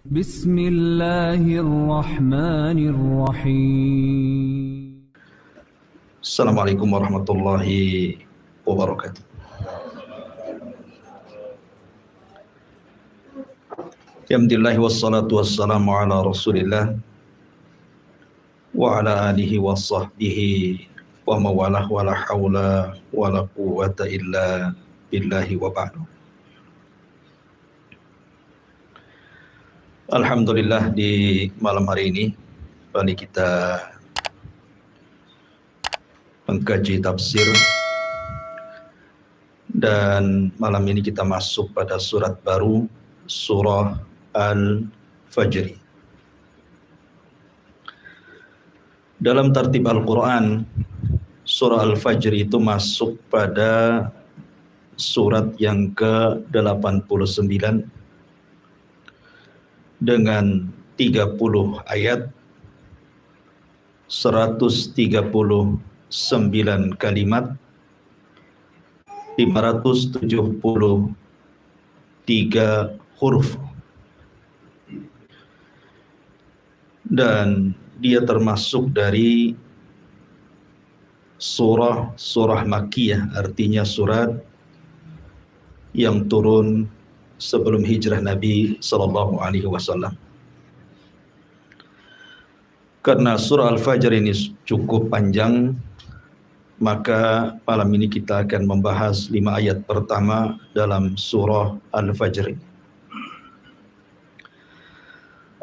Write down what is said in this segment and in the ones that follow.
Bismillahirrahmanirrahim. Assalamualaikum warahmatullahi wabarakatuh. Alhamdulillah wassalatu wassalamu ala Rasulillah wa ala alihi wa sahbihi wa mawalah wa la hawla wa la quwwata illa billahi wa ba'du. Alhamdulillah, di malam hari ini kembali kita mengkaji tafsir, dan malam ini kita masuk pada surat baru, surah Al-Fajr. Dalam tertib Al-Quran, surah Al-Fajr itu masuk pada surat yang ke-89 dengan 30 ayat, 139 kalimat, 573 huruf, dan dia termasuk dari surah Makkiyah, artinya surat yang turun sebelum hijrah Nabi Sallallahu Alaihi Wasallam. Karena surah Al-Fajr ini cukup panjang, maka malam ini kita akan membahas 5 ayat pertama dalam surah Al-Fajr.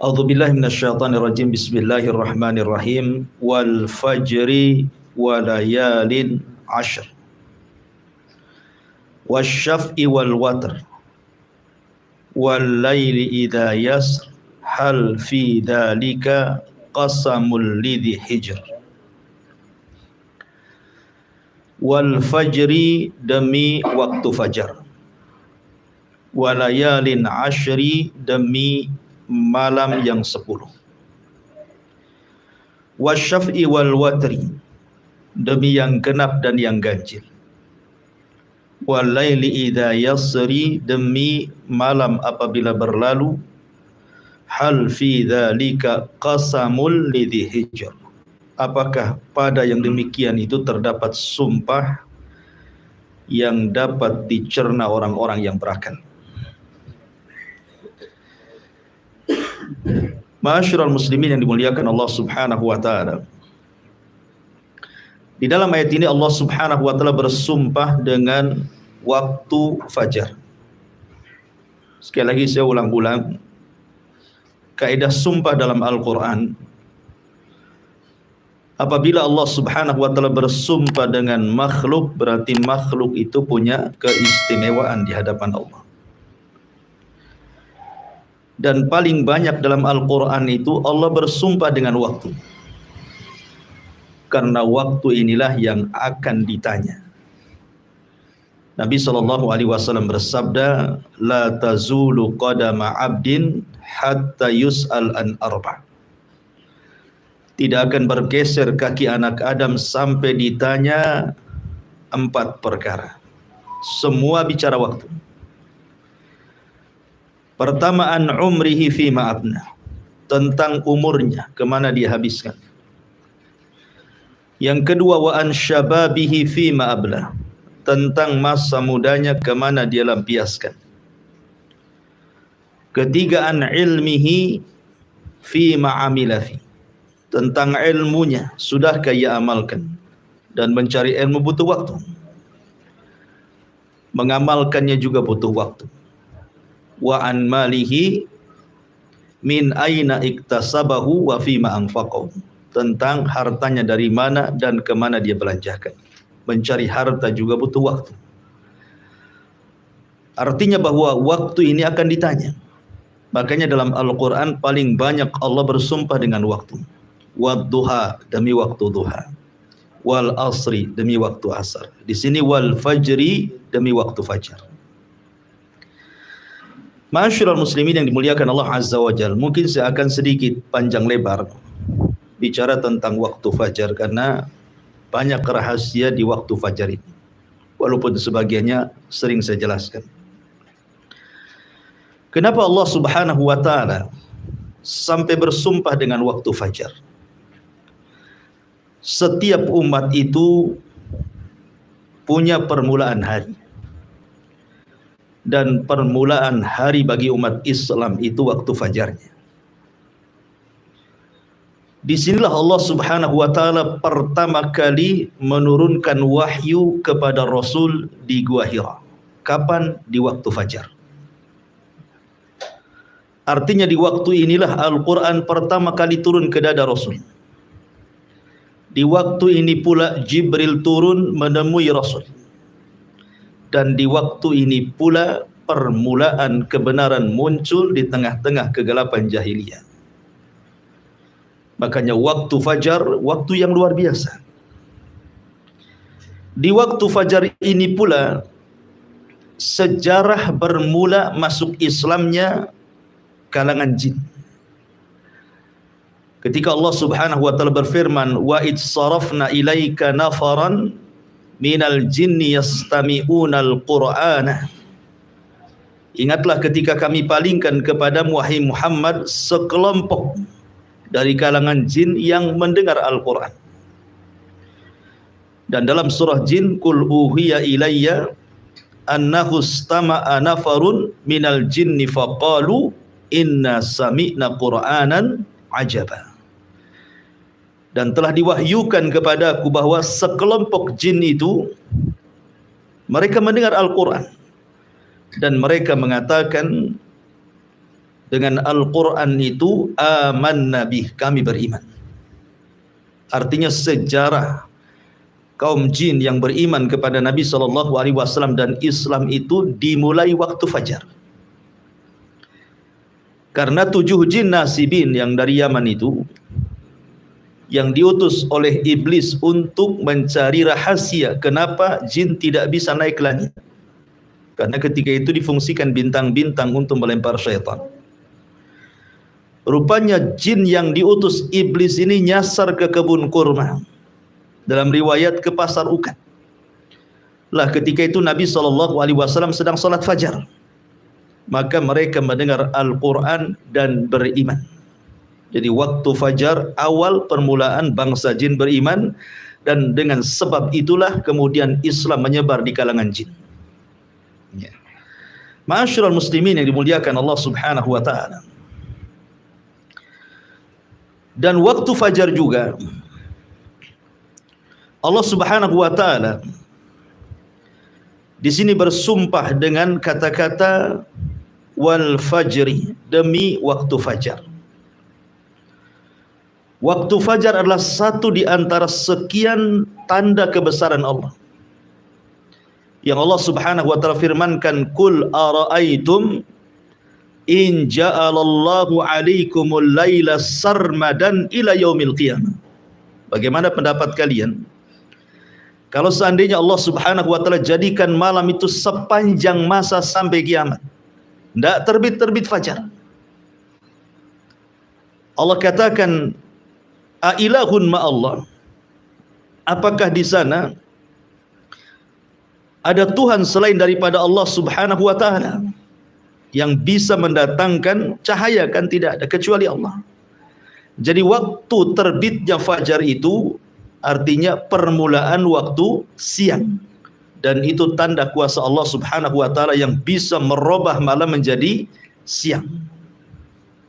A'udzubillahi minasyaitonirrajim. Bismillahirrahmanirrahim. Wal fajri wa layalin 'ashr. Wasyaf'i wal watr. Wal laili idza yasr. Hal fi dzalika qasamul lidhi hijr. Wal fajri, demi waktu fajar. Walayalin 'ashri, demi malam yang 10. Wasyaf'i wal watri, demi yang genap dan yang ganjil. Wal laili idza yasri, demi malam apabila berlalu. Hal fi dzalika qasamul lidhi hijr. Apakah pada yang demikian itu terdapat sumpah yang dapat dicerna orang-orang yang berakal. Ma'asyiral muslimin yang dimuliakan Allah Subhanahu wa taala. Di dalam ayat ini Allah Subhanahu wa taala bersumpah dengan waktu fajar. Sekali lagi saya ulang-ulang, kaidah sumpah dalam Al-Quran, apabila Allah Subhanahu wa taala bersumpah dengan makhluk, berarti makhluk itu punya keistimewaan di hadapan Allah. Dan paling banyak dalam Al-Quran itu Allah bersumpah dengan waktu, karena waktu inilah yang akan ditanya. Nabi SAW bersabda, la tazulu qadama abdin hatta yus'al an arba'. Tidak akan bergeser kaki anak Adam sampai ditanya 4 perkara. Semua bicara waktu. Pertama, an umrihi fima abna, tentang umurnya, kemana dia habiskan. Yang kedua, wa an syababihi fima abla, tentang masa mudanya, kemana dia lampiaskan. Ketiga, an ilmihi fima amila fi, tentang ilmunya, sudahkah ia amalkan. Dan mencari ilmu butuh waktu, mengamalkannya juga butuh waktu. Wa an malihi min aina iktasabahu wa fima anfaqahu, tentang hartanya dari mana dan kemana dia belanjakan. Mencari harta juga butuh waktu. Artinya bahwa waktu ini akan ditanya. Makanya dalam Al-Quran paling banyak Allah bersumpah dengan waktu. Wadduha, demi waktu duha. Wal asri, demi waktu asar. Di sini wal fajri, demi waktu fajar. Ma'asyiral muslimin yang dimuliakan Allah Azza wa Jalla, mungkin saya akan sedikit panjang lebar bicara tentang waktu fajar, karena banyak rahasia di waktu fajar ini, walaupun sebagiannya sering saya jelaskan. Kenapa Allah Subhanahu wa taala sampai bersumpah dengan waktu fajar. Setiap umat itu punya permulaan hari. Dan permulaan hari bagi umat Islam itu waktu fajarnya. Disinilah Allah Subhanahu wa ta'ala pertama kali menurunkan wahyu kepada Rasul di Gua Hira. Kapan? Di waktu fajar. Artinya di waktu inilah Al-Quran pertama kali turun ke dada Rasul. Di waktu ini pula Jibril turun menemui Rasul. Dan di waktu ini pula permulaan kebenaran muncul di tengah-tengah kegelapan jahiliyah. Makanya waktu fajar, waktu yang luar biasa. Di waktu fajar ini pula sejarah bermula masuk Islamnya kalangan jin. Ketika Allah Subhanahu wa ta'ala berfirman, wa id sarafna ilaika nafaran minal jinni yastami'unal qur'ana. Ingatlah ketika kami palingkan kepadamu wahai Muhammad sekelompok dari kalangan jin yang mendengar Al-Quran. Dan dalam surah jin, Qul uhiya ilayya annahu istama'a nafarun minal jinni faqalu inna sami'na qur'anan ajaba. Dan telah diwahyukan kepadaku bahwa sekelompok jin itu mereka mendengar Al-Quran dan mereka mengatakan dengan Al-Quran itu amanna bih, kami beriman. Artinya sejarah kaum jin yang beriman kepada Nabi SAW dan Islam itu dimulai waktu fajar. Karena 7 jin nasibin yang dari Yaman itu, yang diutus oleh iblis untuk mencari rahasia kenapa jin tidak bisa naik ke langit. Karena ketika itu difungsikan bintang-bintang untuk melempar syaitan. Rupanya jin yang diutus iblis ini nyasar ke kebun kurma. Dalam riwayat ke pasar ukat. Lah ketika itu Nabi SAW sedang salat fajar. Maka mereka mendengar Al-Quran dan beriman. Jadi waktu fajar awal permulaan bangsa jin beriman. Dan dengan sebab itulah kemudian Islam menyebar di kalangan jin. Ya. Ma'asyiral muslimin yang dimuliakan Allah Subhanahu wa ta'ala. Dan waktu fajar juga Allah Subhanahu wa ta'ala di sini bersumpah dengan kata-kata wal fajri, demi waktu fajar. Waktu fajar adalah satu di antara sekian tanda kebesaran Allah. Yang Allah Subhanahu wa ta'ala firmankan, Qul ara'aitum in ja'alallahu alaikumul laila sarmadan ila yaumil qiyamah. Bagaimana pendapat kalian kalau seandainya Allah Subhanahu wa ta'ala jadikan malam itu sepanjang masa sampai kiamat, tidak terbit-terbit fajar? Allah katakan, ailahun ma'allah, apakah di sana ada Tuhan selain daripada Allah Subhanahu wa ta'ala yang bisa mendatangkan cahaya? Kan tidak ada kecuali Allah. Jadi waktu terbitnya fajar itu artinya permulaan waktu siang. Dan itu tanda kuasa Allah Subhanahu wa ta'ala yang bisa merubah malam menjadi siang.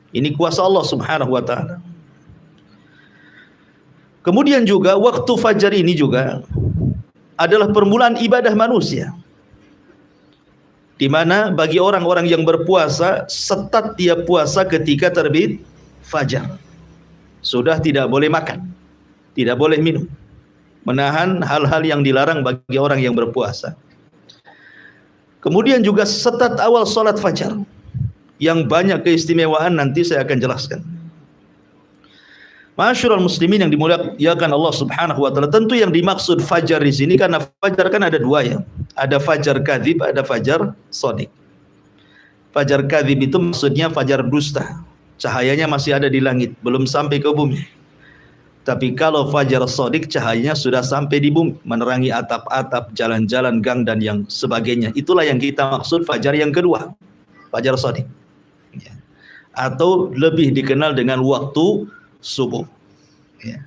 Ini kuasa Allah Subhanahu wa ta'ala. Kemudian juga waktu fajar ini juga adalah permulaan ibadah manusia. Di mana bagi orang-orang yang berpuasa, setat dia puasa ketika terbit fajar. Sudah tidak boleh makan, tidak boleh minum. Menahan hal-hal yang dilarang bagi orang yang berpuasa. Kemudian juga setat awal salat fajar, yang banyak keistimewaan, nanti saya akan jelaskan. Ma'asyiral muslimin yang dimuliakan Allah Subhanahu wa ta'ala, tentu yang dimaksud fajar di sini, karena fajar kan ada dua ya. Ada fajar kadzib, ada fajar shadiq. Fajar kadzib itu maksudnya fajar dusta. Cahayanya masih ada di langit, belum sampai ke bumi. Tapi kalau fajar shadiq, cahayanya sudah sampai di bumi, menerangi atap-atap, jalan-jalan, gang dan yang sebagainya. Itulah yang kita maksud fajar yang kedua, fajar shadiq. Ya. atau lebih dikenal dengan waktu subuh. Ya.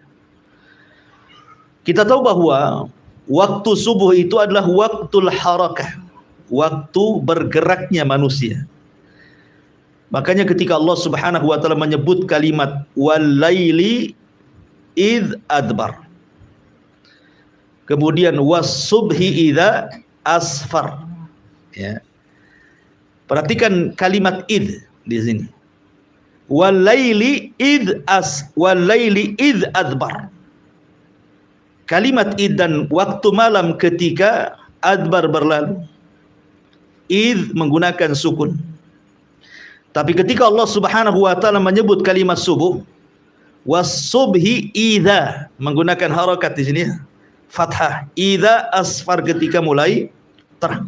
Kita tahu bahwa waktu subuh itu adalah waktul harakah, waktu bergeraknya manusia. Makanya ketika Allah Subhanahu wa taala menyebut kalimat walaili id adbar, kemudian was-subhi idza asfar. Ya. Perhatikan kalimat id di sini. Walaili id adbar. Kalimat id dan waktu malam ketika adbar berlalu. Id menggunakan sukun. Tapi ketika Allah Subhanahu wa taala menyebut kalimat subuh, was-subhi idza, menggunakan harakat di sini, fathah. Idza asfar, ketika mulai terang.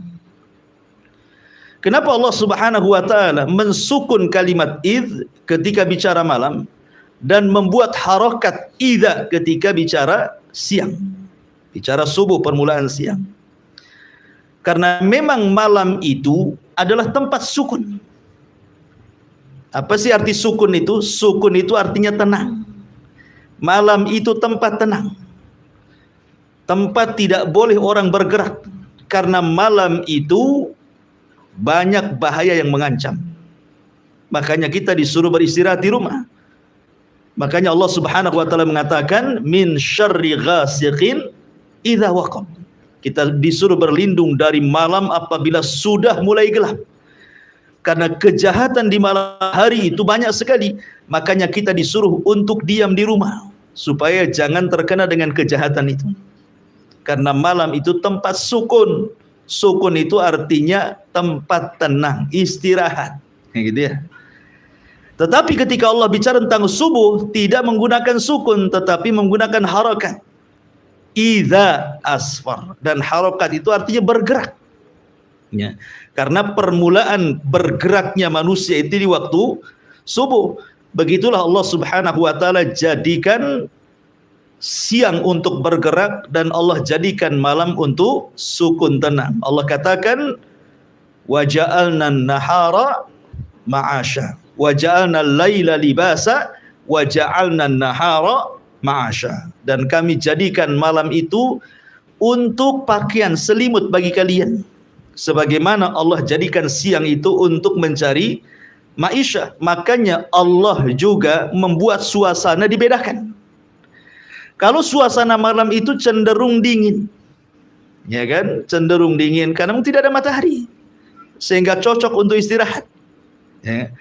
Kenapa Allah Subhanahu wa taala mensukun kalimat id ketika bicara malam dan membuat harakat idza ketika bicara siang, bicara subuh, permulaan siang? Karena memang malam itu adalah tempat sukun. Apa sih arti sukun itu? Sukun itu artinya tenang. Malam itu tempat tenang. Tempat tidak boleh orang bergerak. Karena malam itu banyak bahaya yang mengancam. Makanya kita disuruh beristirahat di rumah. Makanya Allah Subhanahu wa taala mengatakan min syarri ghasiqin idza waqab. Kita disuruh berlindung dari malam apabila sudah mulai gelap. Karena kejahatan di malam hari itu banyak sekali. Makanya kita disuruh untuk diam di rumah, supaya jangan terkena dengan kejahatan itu. Karena malam itu tempat sukun. Sukun itu artinya tempat tenang, istirahat. Gitu ya. Tetapi ketika Allah bicara tentang subuh, tidak menggunakan sukun, tetapi menggunakan harakat. Idza asfar. Dan harakat itu artinya bergerak. Ya. Karena permulaan bergeraknya manusia itu di waktu subuh. Begitulah Allah Subhanahu wa taala jadikan siang untuk bergerak dan Allah jadikan malam untuk sukun tenang. Allah katakan wa ja'alna an-nahara ma'asha wa ja'alna al-laila libasa wa ja'alna an-nahara ma'asha. Dan kami jadikan malam itu untuk pakaian selimut bagi kalian. Sebagaimana Allah jadikan siang itu untuk mencari maisha. Makanya Allah juga membuat suasana dibedakan. Kalau suasana malam itu cenderung dingin, ya kan, cenderung dingin karena tidak ada matahari, sehingga cocok untuk istirahat. Ya.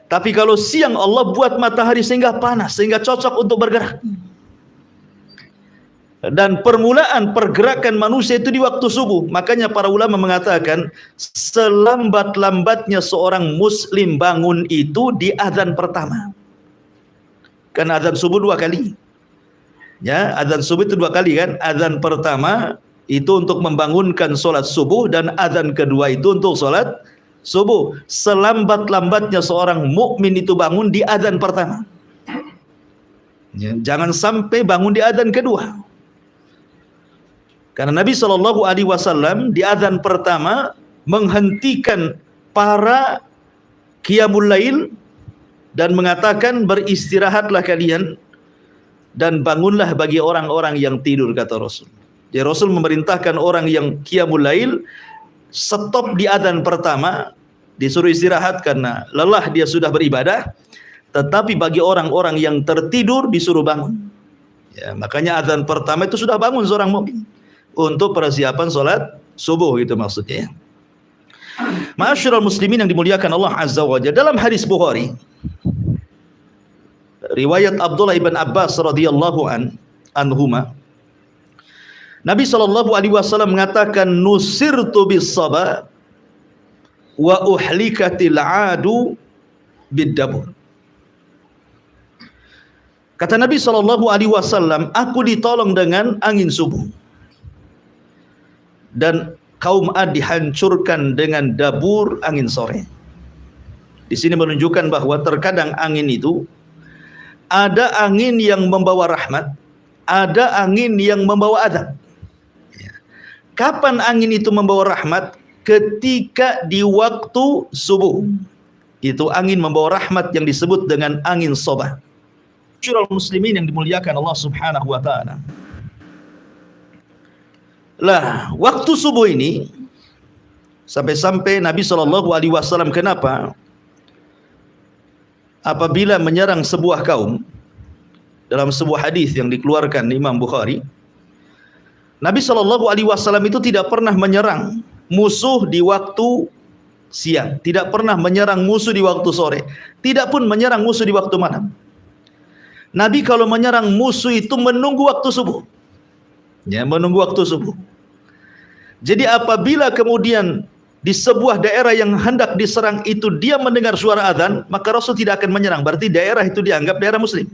Tapi kalau siang Allah buat matahari sehingga panas, sehingga cocok untuk bergerak. Dan permulaan pergerakan manusia itu di waktu subuh. Makanya para ulama mengatakan selambat-lambatnya seorang muslim bangun itu di azan pertama. Karena azan subuh 2 kali. Ya, azan subuh itu 2 kali kan. Azan pertama itu untuk membangunkan sholat subuh dan azan kedua itu untuk sholat subuh. Selambat-lambatnya seorang mukmin itu bangun di azan pertama. Ya, jangan sampai bangun di azan kedua. Karena Nabi SAW di azan pertama menghentikan para qiyamul lail dan mengatakan beristirahatlah kalian dan bangunlah bagi orang-orang yang tidur, kata Rasul. Jadi Rasul memerintahkan orang yang qiyamul lail stop di azan pertama, disuruh istirahat karena lelah dia sudah beribadah. Tetapi bagi orang-orang yang tertidur disuruh bangun. Ya, makanya azan pertama itu sudah bangun seorang mukmin untuk persiapan sholat subuh, itu maksudnya. Ma'asyiral muslimin yang dimuliakan Allah Azza wa Jalla, dalam hadis Bukhari riwayat Abdullah ibn Abbas radhiyallahu anhuma, Nabi SAW mengatakan nusirtu bis saba wa uhlikatil adu bid-dabur. Kata Nabi SAW, aku ditolong dengan angin subuh dan kaum Ad dihancurkan dengan dabur angin sore. Di sini menunjukkan bahwa terkadang angin itu ada angin yang membawa rahmat, ada angin yang membawa azab. Kapan angin itu membawa rahmat? Ketika di waktu subuh. Itu angin membawa rahmat yang disebut dengan angin sobah. Syurul muslimin yang dimuliakan Allah Subhanahu wa taala. Lah, waktu subuh ini sampai-sampai Nabi SAW kenapa apabila menyerang sebuah kaum, dalam sebuah hadis yang dikeluarkan Imam Bukhari, Nabi SAW itu tidak pernah menyerang musuh di waktu siang, tidak pernah menyerang musuh di waktu sore, tidak pun menyerang musuh di waktu malam. Nabi kalau menyerang musuh itu menunggu waktu subuh. Ya, menunggu waktu subuh. Jadi apabila kemudian di sebuah daerah yang hendak diserang itu dia mendengar suara azan, maka Rasul tidak akan menyerang. Berarti daerah itu dianggap daerah muslim.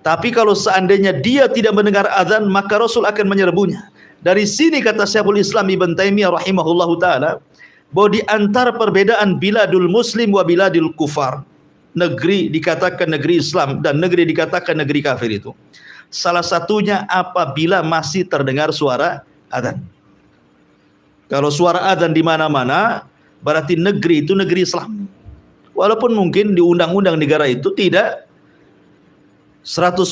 Tapi kalau seandainya dia tidak mendengar azan, maka Rasul akan menyerbunya. Dari sini kata Syekhul Islam Ibn Taimiyah rahimahullahu taala, bahwa di antara perbedaan biladul muslim wa biladul kufar, negeri dikatakan negeri Islam dan negeri dikatakan negeri kafir itu, salah satunya apabila masih terdengar suara azan. Kalau suara azan di mana-mana, berarti negeri itu negeri Islam. Walaupun mungkin di undang-undang negara itu tidak 100%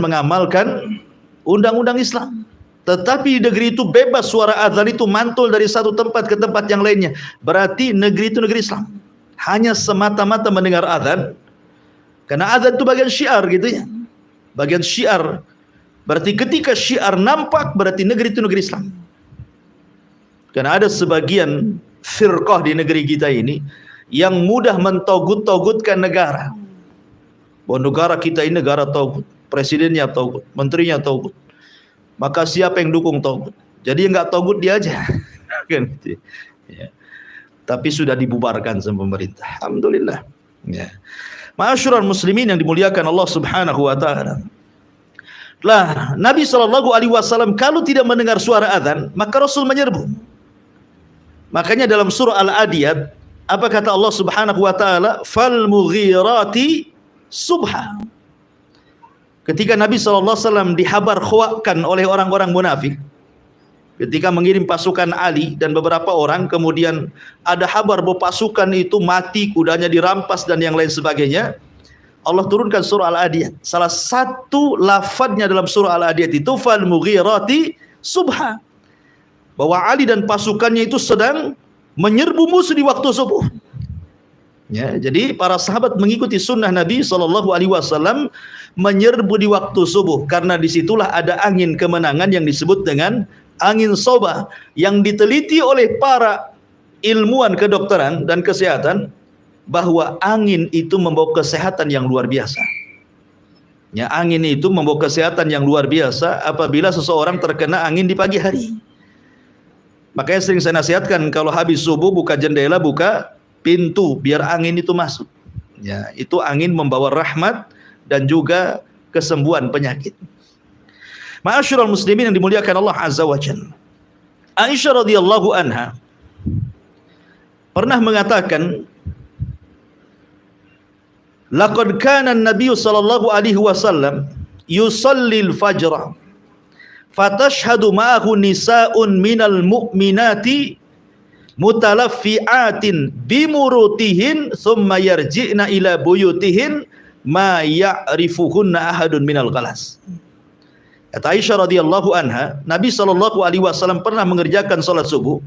mengamalkan undang-undang Islam, tetapi di negeri itu bebas suara azan itu mantul dari satu tempat ke tempat yang lainnya. Berarti negeri itu negeri Islam. Hanya semata-mata mendengar azan, karena azan itu bagian syiar gitu ya. Bagian syiar. Berarti ketika syiar nampak, berarti negeri itu negeri Islam. Karena ada sebagian firqah di negeri kita ini yang mudah mentogut-togutkan negara. Bahwa negara kita ini negara togut, presidennya togut, menterinya togut. Maka siapa yang dukung togut? Jadi yang nggak togut dia aja, kan? Ya. Tapi sudah dibubarkan sama pemerintah. Alhamdulillah. Ya. Ma'asyiral muslimin yang dimuliakan Allah Subhanahu wa taala. Lah, Nabi SAW kalau tidak mendengar suara azan, maka Rasul menyerbu. Makanya dalam surah Al-Adiyat, apa kata Allah Subhanahu wa taala? Fal mughirati subha. Ketika Nabi SAW dihabar khuakkan oleh orang-orang munafik, ketika mengirim pasukan Ali dan beberapa orang, kemudian ada kabar bahwa pasukan itu mati, kudanya dirampas dan yang lain sebagainya, Allah turunkan surah Al-Adiyat. Salah satu lafadznya dalam surah Al-Adiyat itu fal mughirati subha, bahwa Ali dan pasukannya itu sedang menyerbu musuh di waktu subuh. Ya, jadi para sahabat mengikuti sunnah Nabi SAW menyerbu di waktu subuh, karena disitulah ada angin kemenangan yang disebut dengan angin sobah, yang diteliti oleh para ilmuwan kedokteran dan kesehatan bahwa angin itu membawa kesehatan yang luar biasa. Ya, angin itu membawa kesehatan yang luar biasa apabila seseorang terkena angin di pagi hari. Makanya sering saya nasihatkan kalau habis subuh buka jendela, buka pintu biar angin itu masuk. Ya, itu angin membawa rahmat dan juga kesembuhan penyakit. Ma'asyiral muslimin yang dimuliakan Allah Azza wa Jalla. Aisyah radhiyallahu anha pernah mengatakan, laqad kana an-nabiy sallallahu alaihi wasallam yusalli al-fajr fatashhadu ma'ahu nisa'un minal mu'minati mutalaffi'atin bimurutihin thumma yarji'na ila buyutihin ma ya'rifuhunna ahadun minal ghalas. Kata Aisyah radhiyallahu anha, Nabi SAW pernah mengerjakan salat subuh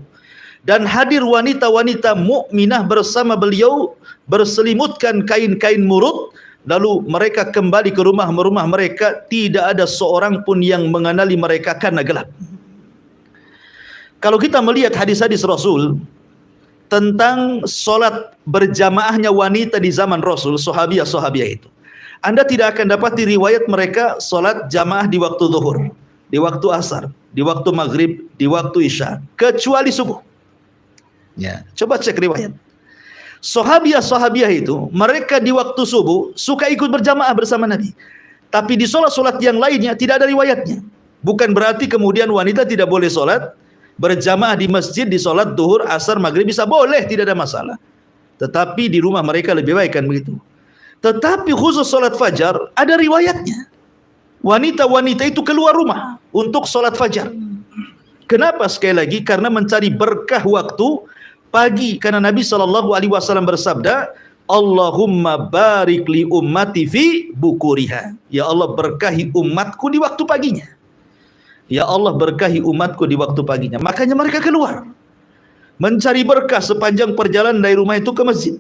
dan hadir wanita-wanita mukminah bersama beliau berselimutkan kain-kain murut, lalu mereka kembali ke rumah-rumah mereka, tidak ada seorang pun yang mengenali mereka karena gelap. Kalau kita melihat hadis-hadis Rasul tentang solat berjamaahnya wanita di zaman Rasul, sahabiah-sahabiah itu, Anda tidak akan dapat riwayat mereka solat jamaah di waktu zuhur, di waktu asar, di waktu maghrib, di waktu isya, kecuali subuh. Ya, coba cek riwayat. Sahabiah-sahabiah itu, mereka di waktu subuh suka ikut berjamaah bersama Nabi. Tapi di solat-solat yang lainnya tidak ada riwayatnya. Bukan berarti kemudian wanita tidak boleh solat berjamaah di masjid, di solat duhur, asar, maghrib bisa, boleh, tidak ada masalah. Tetapi di rumah mereka lebih baik, kan begitu. Tetapi khusus solat fajar ada riwayatnya. Wanita-wanita itu keluar rumah untuk solat fajar. Kenapa? Sekali lagi, karena mencari berkah waktu pagi, karena Nabi SAW bersabda, Allahumma barik li ummati fi bukuriha. Ya Allah, berkahi umatku di waktu paginya. Ya Allah, berkahi umatku di waktu paginya. Makanya mereka keluar mencari berkah sepanjang perjalanan dari rumah itu ke masjid.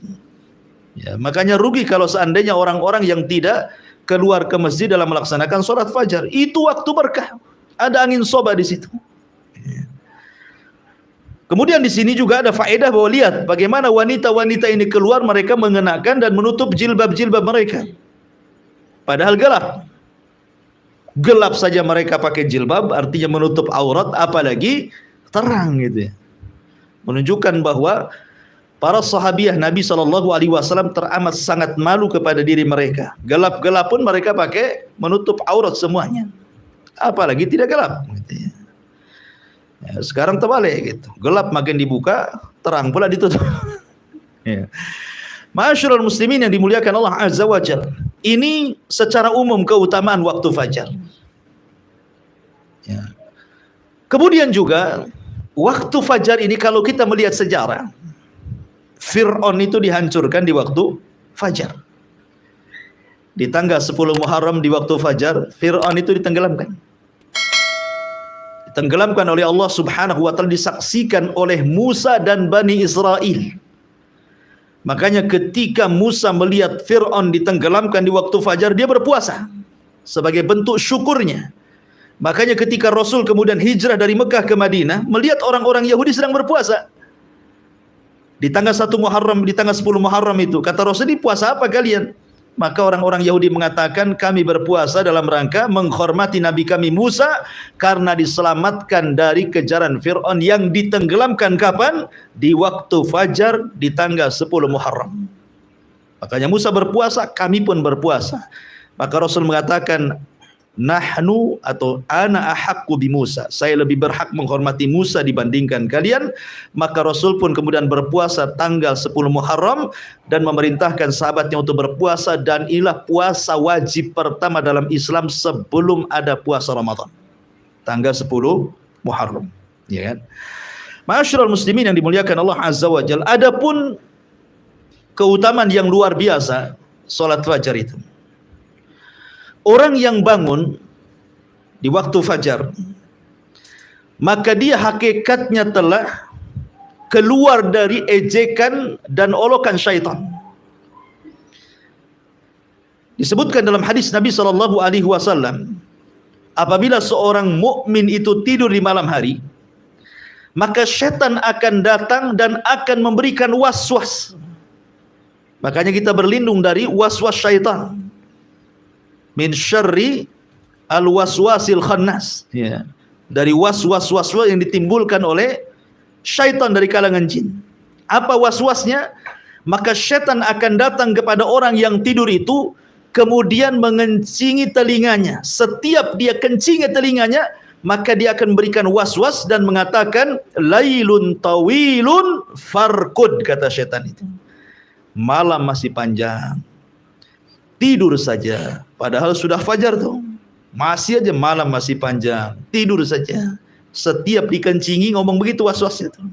Ya, makanya rugi kalau seandainya orang-orang yang tidak keluar ke masjid dalam melaksanakan sholat fajar. Itu waktu berkah. Ada angin soba di situ. Kemudian di sini juga ada faedah bahwa lihat bagaimana wanita-wanita ini keluar, mereka mengenakan dan menutup jilbab-jilbab mereka. Padahal gelap. Gelap saja mereka pakai jilbab, artinya menutup aurat, apalagi terang gitu ya. Menunjukkan bahwa para sahabiah Nabi SAW teramat sangat malu kepada diri mereka. Gelap-gelap pun mereka pakai menutup aurat semuanya. Apalagi tidak gelap gitu ya. Ya, sekarang terbalik gitu. Gelap makin dibuka, terang pula ditutup. Ya. Ma'asyiral muslimin yang dimuliakan Allah Azza wa Jalla. Ini secara umum keutamaan waktu fajar. Ya. Kemudian juga waktu fajar ini kalau kita melihat sejarah, Fir'aun itu dihancurkan di waktu fajar. Di tanggal 10 Muharram di waktu fajar, Fir'aun itu ditenggelamkan. Ditenggelamkan oleh Allah Subhanahu wa taala, disaksikan oleh Musa dan Bani Israel. Makanya ketika Musa melihat Fir'aun ditenggelamkan di waktu fajar, dia berpuasa sebagai bentuk syukurnya. Makanya ketika Rasul kemudian hijrah dari Mekah ke Madinah, melihat orang-orang Yahudi sedang berpuasa di tanggal 1 Muharram, di tanggal 10 Muharram itu, kata Rasul, "Ini puasa apa kalian?" Maka orang-orang Yahudi mengatakan, "Kami berpuasa dalam rangka menghormati Nabi kami Musa karena diselamatkan dari kejaran Fir'aun yang ditenggelamkan kapan? Di waktu fajar di tanggal 10 Muharram." Makanya Musa berpuasa, kami pun berpuasa. Maka Rasul mengatakan, "Nahnu atau ana ahaqqu bi Musa." Saya lebih berhak menghormati Musa dibandingkan kalian. Maka Rasul pun kemudian berpuasa tanggal 10 Muharram dan memerintahkan sahabatnya untuk berpuasa, dan inilah puasa wajib pertama dalam Islam sebelum ada puasa Ramadan. Tanggal 10 Muharram, ya kan? Ma'asyiral muslimin yang dimuliakan Allah Azza wa Jalla, adapun keutamaan yang luar biasa salat fajar itu. Orang yang bangun di waktu fajar, maka dia hakikatnya telah keluar dari ejekan dan olokan syaitan. Disebutkan dalam hadis Nabi SAW, apabila seorang mukmin itu tidur di malam hari, maka syaitan akan datang dan akan memberikan waswas. Makanya kita berlindung dari waswas syaitan. Min syarri al-waswasil khannas, ya, dari waswas yang ditimbulkan oleh syaitan dari kalangan jin. Apa waswasnya? Maka syaitan akan datang kepada orang yang tidur itu, kemudian mengencingi telinganya. Setiap dia kencingi telinganya, maka dia akan berikan waswas dan mengatakan, "Lailun tawilun farkud," kata syaitan itu. Malam masih panjang, tidur saja. Padahal sudah fajar tuh, masih aja malam masih panjang, tidur saja. Setiap dikencingi ngomong begitu waswasnya tuh.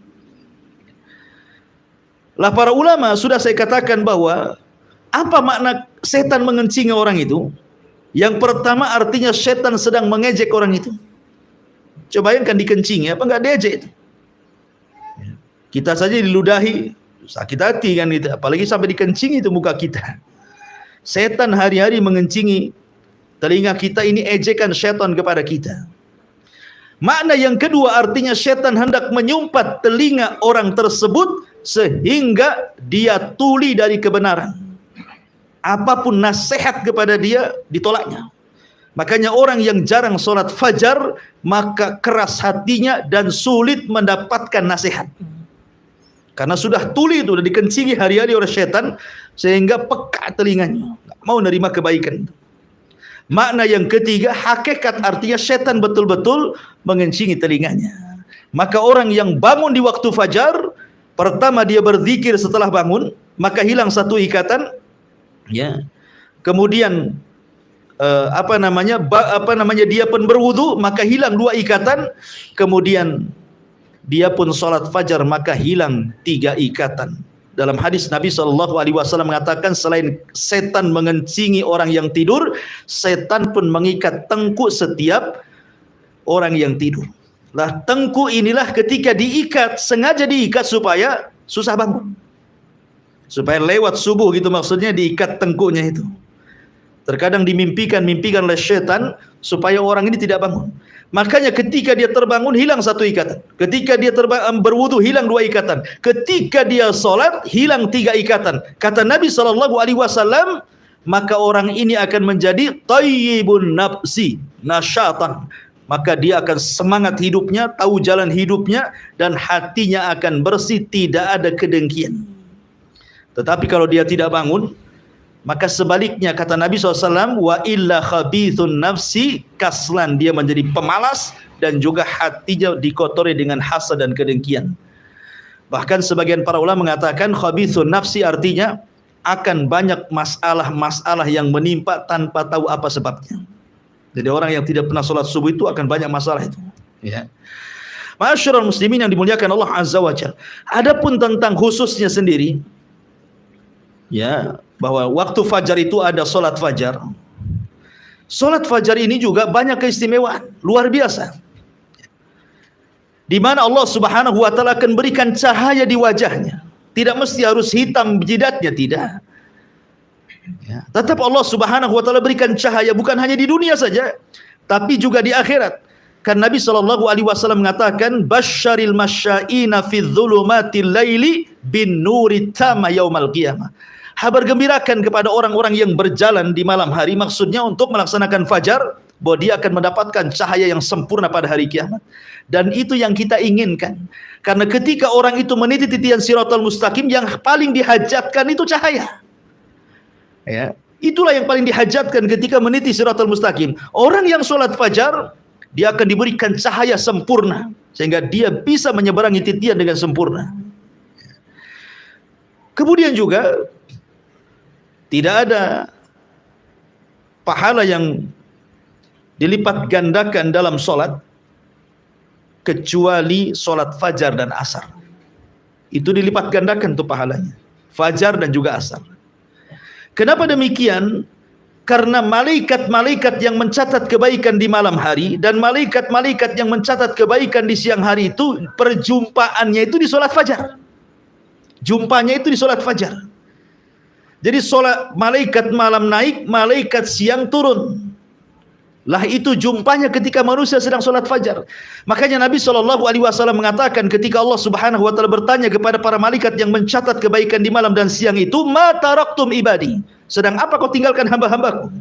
Lah para ulama sudah saya katakan bahwa apa makna setan mengencingi orang itu? Yang pertama artinya setan sedang mengejek orang itu. Coba bayangkan dikencingi, apa enggak diejek itu? Kita saja diludahi, sakit hati kan itu, apalagi sampai dikencingi itu muka kita. Setan hari-hari mengencingi telinga kita, ini ejekan setan kepada kita. Makna yang kedua artinya setan hendak menyumpat telinga orang tersebut sehingga dia tuli dari kebenaran. Apapun nasihat kepada dia ditolaknya. Makanya orang yang jarang sholat fajar, maka keras hatinya dan sulit mendapatkan nasihat. Karena sudah tuli itu, sudah dikencingi hari-hari oleh setan, sehingga peka telinganya, nggak mau nerima kebaikan. Makna yang ketiga, hakikat artinya setan betul-betul mengencingi telinganya. Maka orang yang bangun di waktu fajar, pertama dia berzikir setelah bangun, maka hilang satu ikatan, ya. Kemudian dia pun berwudu, maka hilang dua ikatan. Kemudian dia pun sholat fajar maka hilang 3 ikatan. Dalam hadis Nabi SAW mengatakan selain setan mengencingi orang yang tidur, setan pun mengikat tengkuk setiap orang yang tidur. Lah tengkuk inilah ketika diikat, sengaja diikat supaya susah bangun. Supaya lewat subuh gitu maksudnya diikat tengkuknya itu. Terkadang dimimpikan oleh setan supaya orang ini tidak bangun. Makanya ketika dia terbangun hilang 1 ikatan. Ketika dia berwudu hilang 2 ikatan. Ketika dia sholat hilang 3 ikatan. Kata Nabi SAW, maka orang ini akan menjadi tayyibun nafsi, nasyatan. Maka dia akan semangat hidupnya, tahu jalan hidupnya, dan hatinya akan bersih, tidak ada kedengkian. Tetapi kalau dia tidak bangun, maka sebaliknya kata Nabi SAW, wa illa khabithun nafsi kaslan, dia menjadi pemalas dan juga hatinya dikotori dengan hasad dan kedengkian. Bahkan sebagian para ulama mengatakan khabithun nafsi artinya akan banyak masalah-masalah yang menimpa tanpa tahu apa sebabnya. Jadi orang yang tidak pernah sholat subuh itu akan banyak masalah itu. Ya. Ma'asyiral muslimin yang dimuliakan Allah Azza wa Jalla. Adapun tentang khususnya sendiri, ya, bahwa waktu fajar itu ada sholat fajar. Sholat fajar ini juga banyak keistimewaan, luar biasa. Di mana Allah Subhanahu wa taala akan berikan cahaya di wajahnya. Tidak mesti harus hitam jidatnya, tidak. Ya, tetap Allah Subhanahu wa taala berikan cahaya bukan hanya di dunia saja, tapi juga di akhirat. Kan Nabi SAW mengatakan, basyaril masyaina fi dzulumatil laili bin nuri tama yaumal qiyamah. Kabar gembirakan kepada orang-orang yang berjalan di malam hari, maksudnya untuk melaksanakan fajar, bahwa dia akan mendapatkan cahaya yang sempurna pada hari kiamat. Dan itu yang kita inginkan. Karena ketika orang itu meniti titian siratal mustaqim, yang paling dihajatkan itu cahaya. Ya, itulah yang paling dihajatkan ketika meniti siratal mustaqim. Orang yang sholat fajar, dia akan diberikan cahaya sempurna, sehingga dia bisa menyeberangi titian dengan sempurna. Kemudian juga tidak ada pahala yang dilipat gandakan dalam sholat kecuali sholat fajar dan asar. Itu dilipat gandakan tuh pahalanya, fajar dan juga asar. Kenapa demikian? Karena malaikat-malaikat yang mencatat kebaikan di malam hari dan malaikat-malaikat yang mencatat kebaikan di siang hari itu perjumpaannya itu di sholat fajar. Jumpanya itu di sholat fajar. Jadi sholat malaikat malam naik, malaikat siang turun. Lah itu jumpanya ketika manusia sedang sholat fajar. Makanya Nabi SAW mengatakan ketika Allah Subhanahu wa taala bertanya kepada para malaikat yang mencatat kebaikan di malam dan siang itu, ma taraktum ibadi, sedang apa kau tinggalkan hamba-hambaku?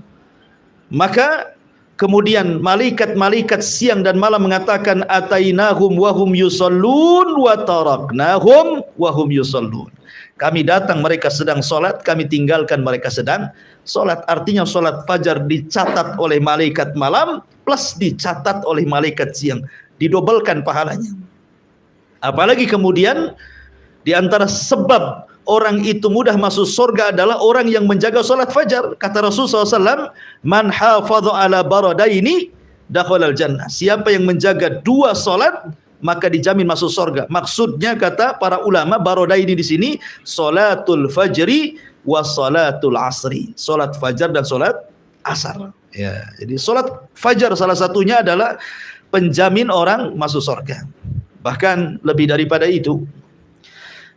Maka kemudian malaikat-malaikat siang dan malam mengatakan, atainahum wahum yusallun wa taraknahum wahum yusallun. Kami datang mereka sedang sholat, kami tinggalkan mereka sedang sholat. Artinya sholat fajar dicatat oleh malaikat malam plus dicatat oleh malaikat siang, didobelkan pahalanya. Apalagi kemudian di antara sebab orang itu mudah masuk surga adalah orang yang menjaga sholat fajar. Kata Rasulullah SAW, man hafadha ala baradaini dakhalal jannah. Siapa yang menjaga 2 sholat maka dijamin masuk surga. Maksudnya kata para ulama, baradaini di sini sholatul fajri wa sholatul asri. Sholat fajar dan sholat asar. Ya, jadi sholat fajar salah satunya adalah penjamin orang masuk surga. Bahkan lebih daripada itu,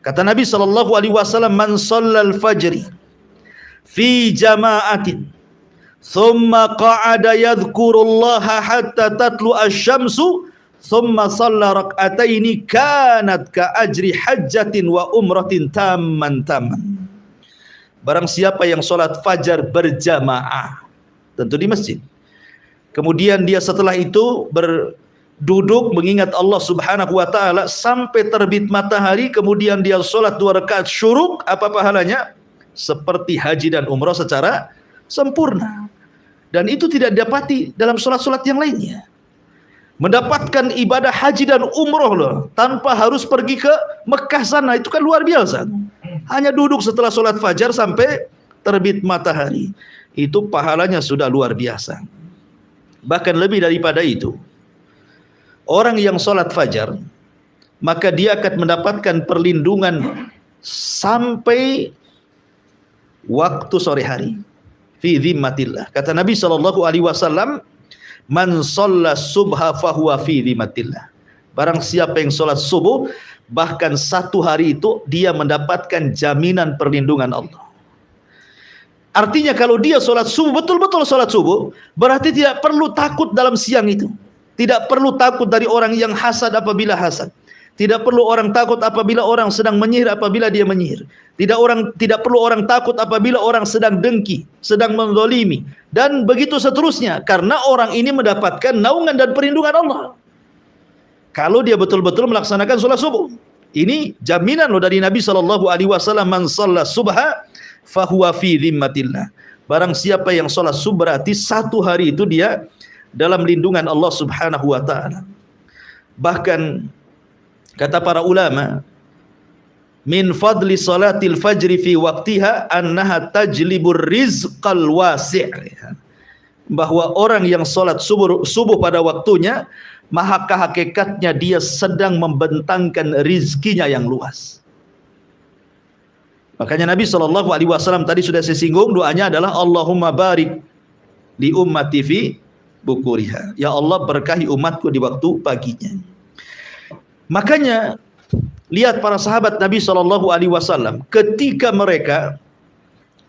kata Nabi SAW, man shallal fajri fi jama'atin thumma qa'ada yadhkurullaha hatta tatlu asy-syamsu thumma shalla rak'ataini kanat ka ajri hajjatin wa umratin tamman. Barang siapa yang sholat fajar berjamaah, tentu di masjid, kemudian dia setelah itu duduk mengingat Allah Subhanahu wa taala sampai terbit matahari, kemudian dia sholat 2 rakaat syuruk, apa pahalanya? Seperti haji dan umrah secara sempurna. Dan itu tidak didapati dalam sholat-sholat yang lainnya. Mendapatkan ibadah haji dan umrah loh, tanpa harus pergi ke Mekah sana, itu kan luar biasa. Hanya duduk setelah sholat fajar sampai terbit matahari, itu pahalanya sudah luar biasa. Bahkan lebih daripada itu, orang yang sholat fajar maka dia akan mendapatkan perlindungan sampai waktu sore hari. Fi dhimmatillah. Kata Nabi SAW, man shalla subha fahuwa fi dhimmatillah. Barang siapa yang sholat subuh, bahkan satu hari itu dia mendapatkan jaminan perlindungan Allah. Artinya kalau dia sholat subuh, betul-betul sholat subuh, berarti tidak perlu takut dalam siang itu. Tidak perlu takut dari orang yang hasad apabila hasad. Tidak perlu orang takut apabila orang sedang menyihir apabila dia menyihir. Tidak perlu orang takut apabila orang sedang dengki, sedang menzalimi, dan begitu seterusnya. Karena orang ini mendapatkan naungan dan perlindungan Allah. Kalau dia betul-betul melaksanakan sholat subuh. Ini jaminan loh dari Nabi SAW, man shalla subha fahuwa fi dhimmatillah. Barang siapa yang sholat subuh berarti satu hari itu dia dalam lindungan Allah Subhanahu wa ta'ala. Bahkan kata para ulama, min fadli salatil fajri fi waqtiha annaha tajlibur rizqal wasi'. Bahwa orang yang sholat subuh pada waktunya, maka hakikatnya dia sedang membentangkan rizkinya yang luas. Makanya Nabi SAW tadi sudah saya singgung, doanya adalah Allahumma barik li ummati fi bukuriha. Ya Allah, berkahi umatku di waktu paginya. Makanya lihat para sahabat Nabi SAW ketika mereka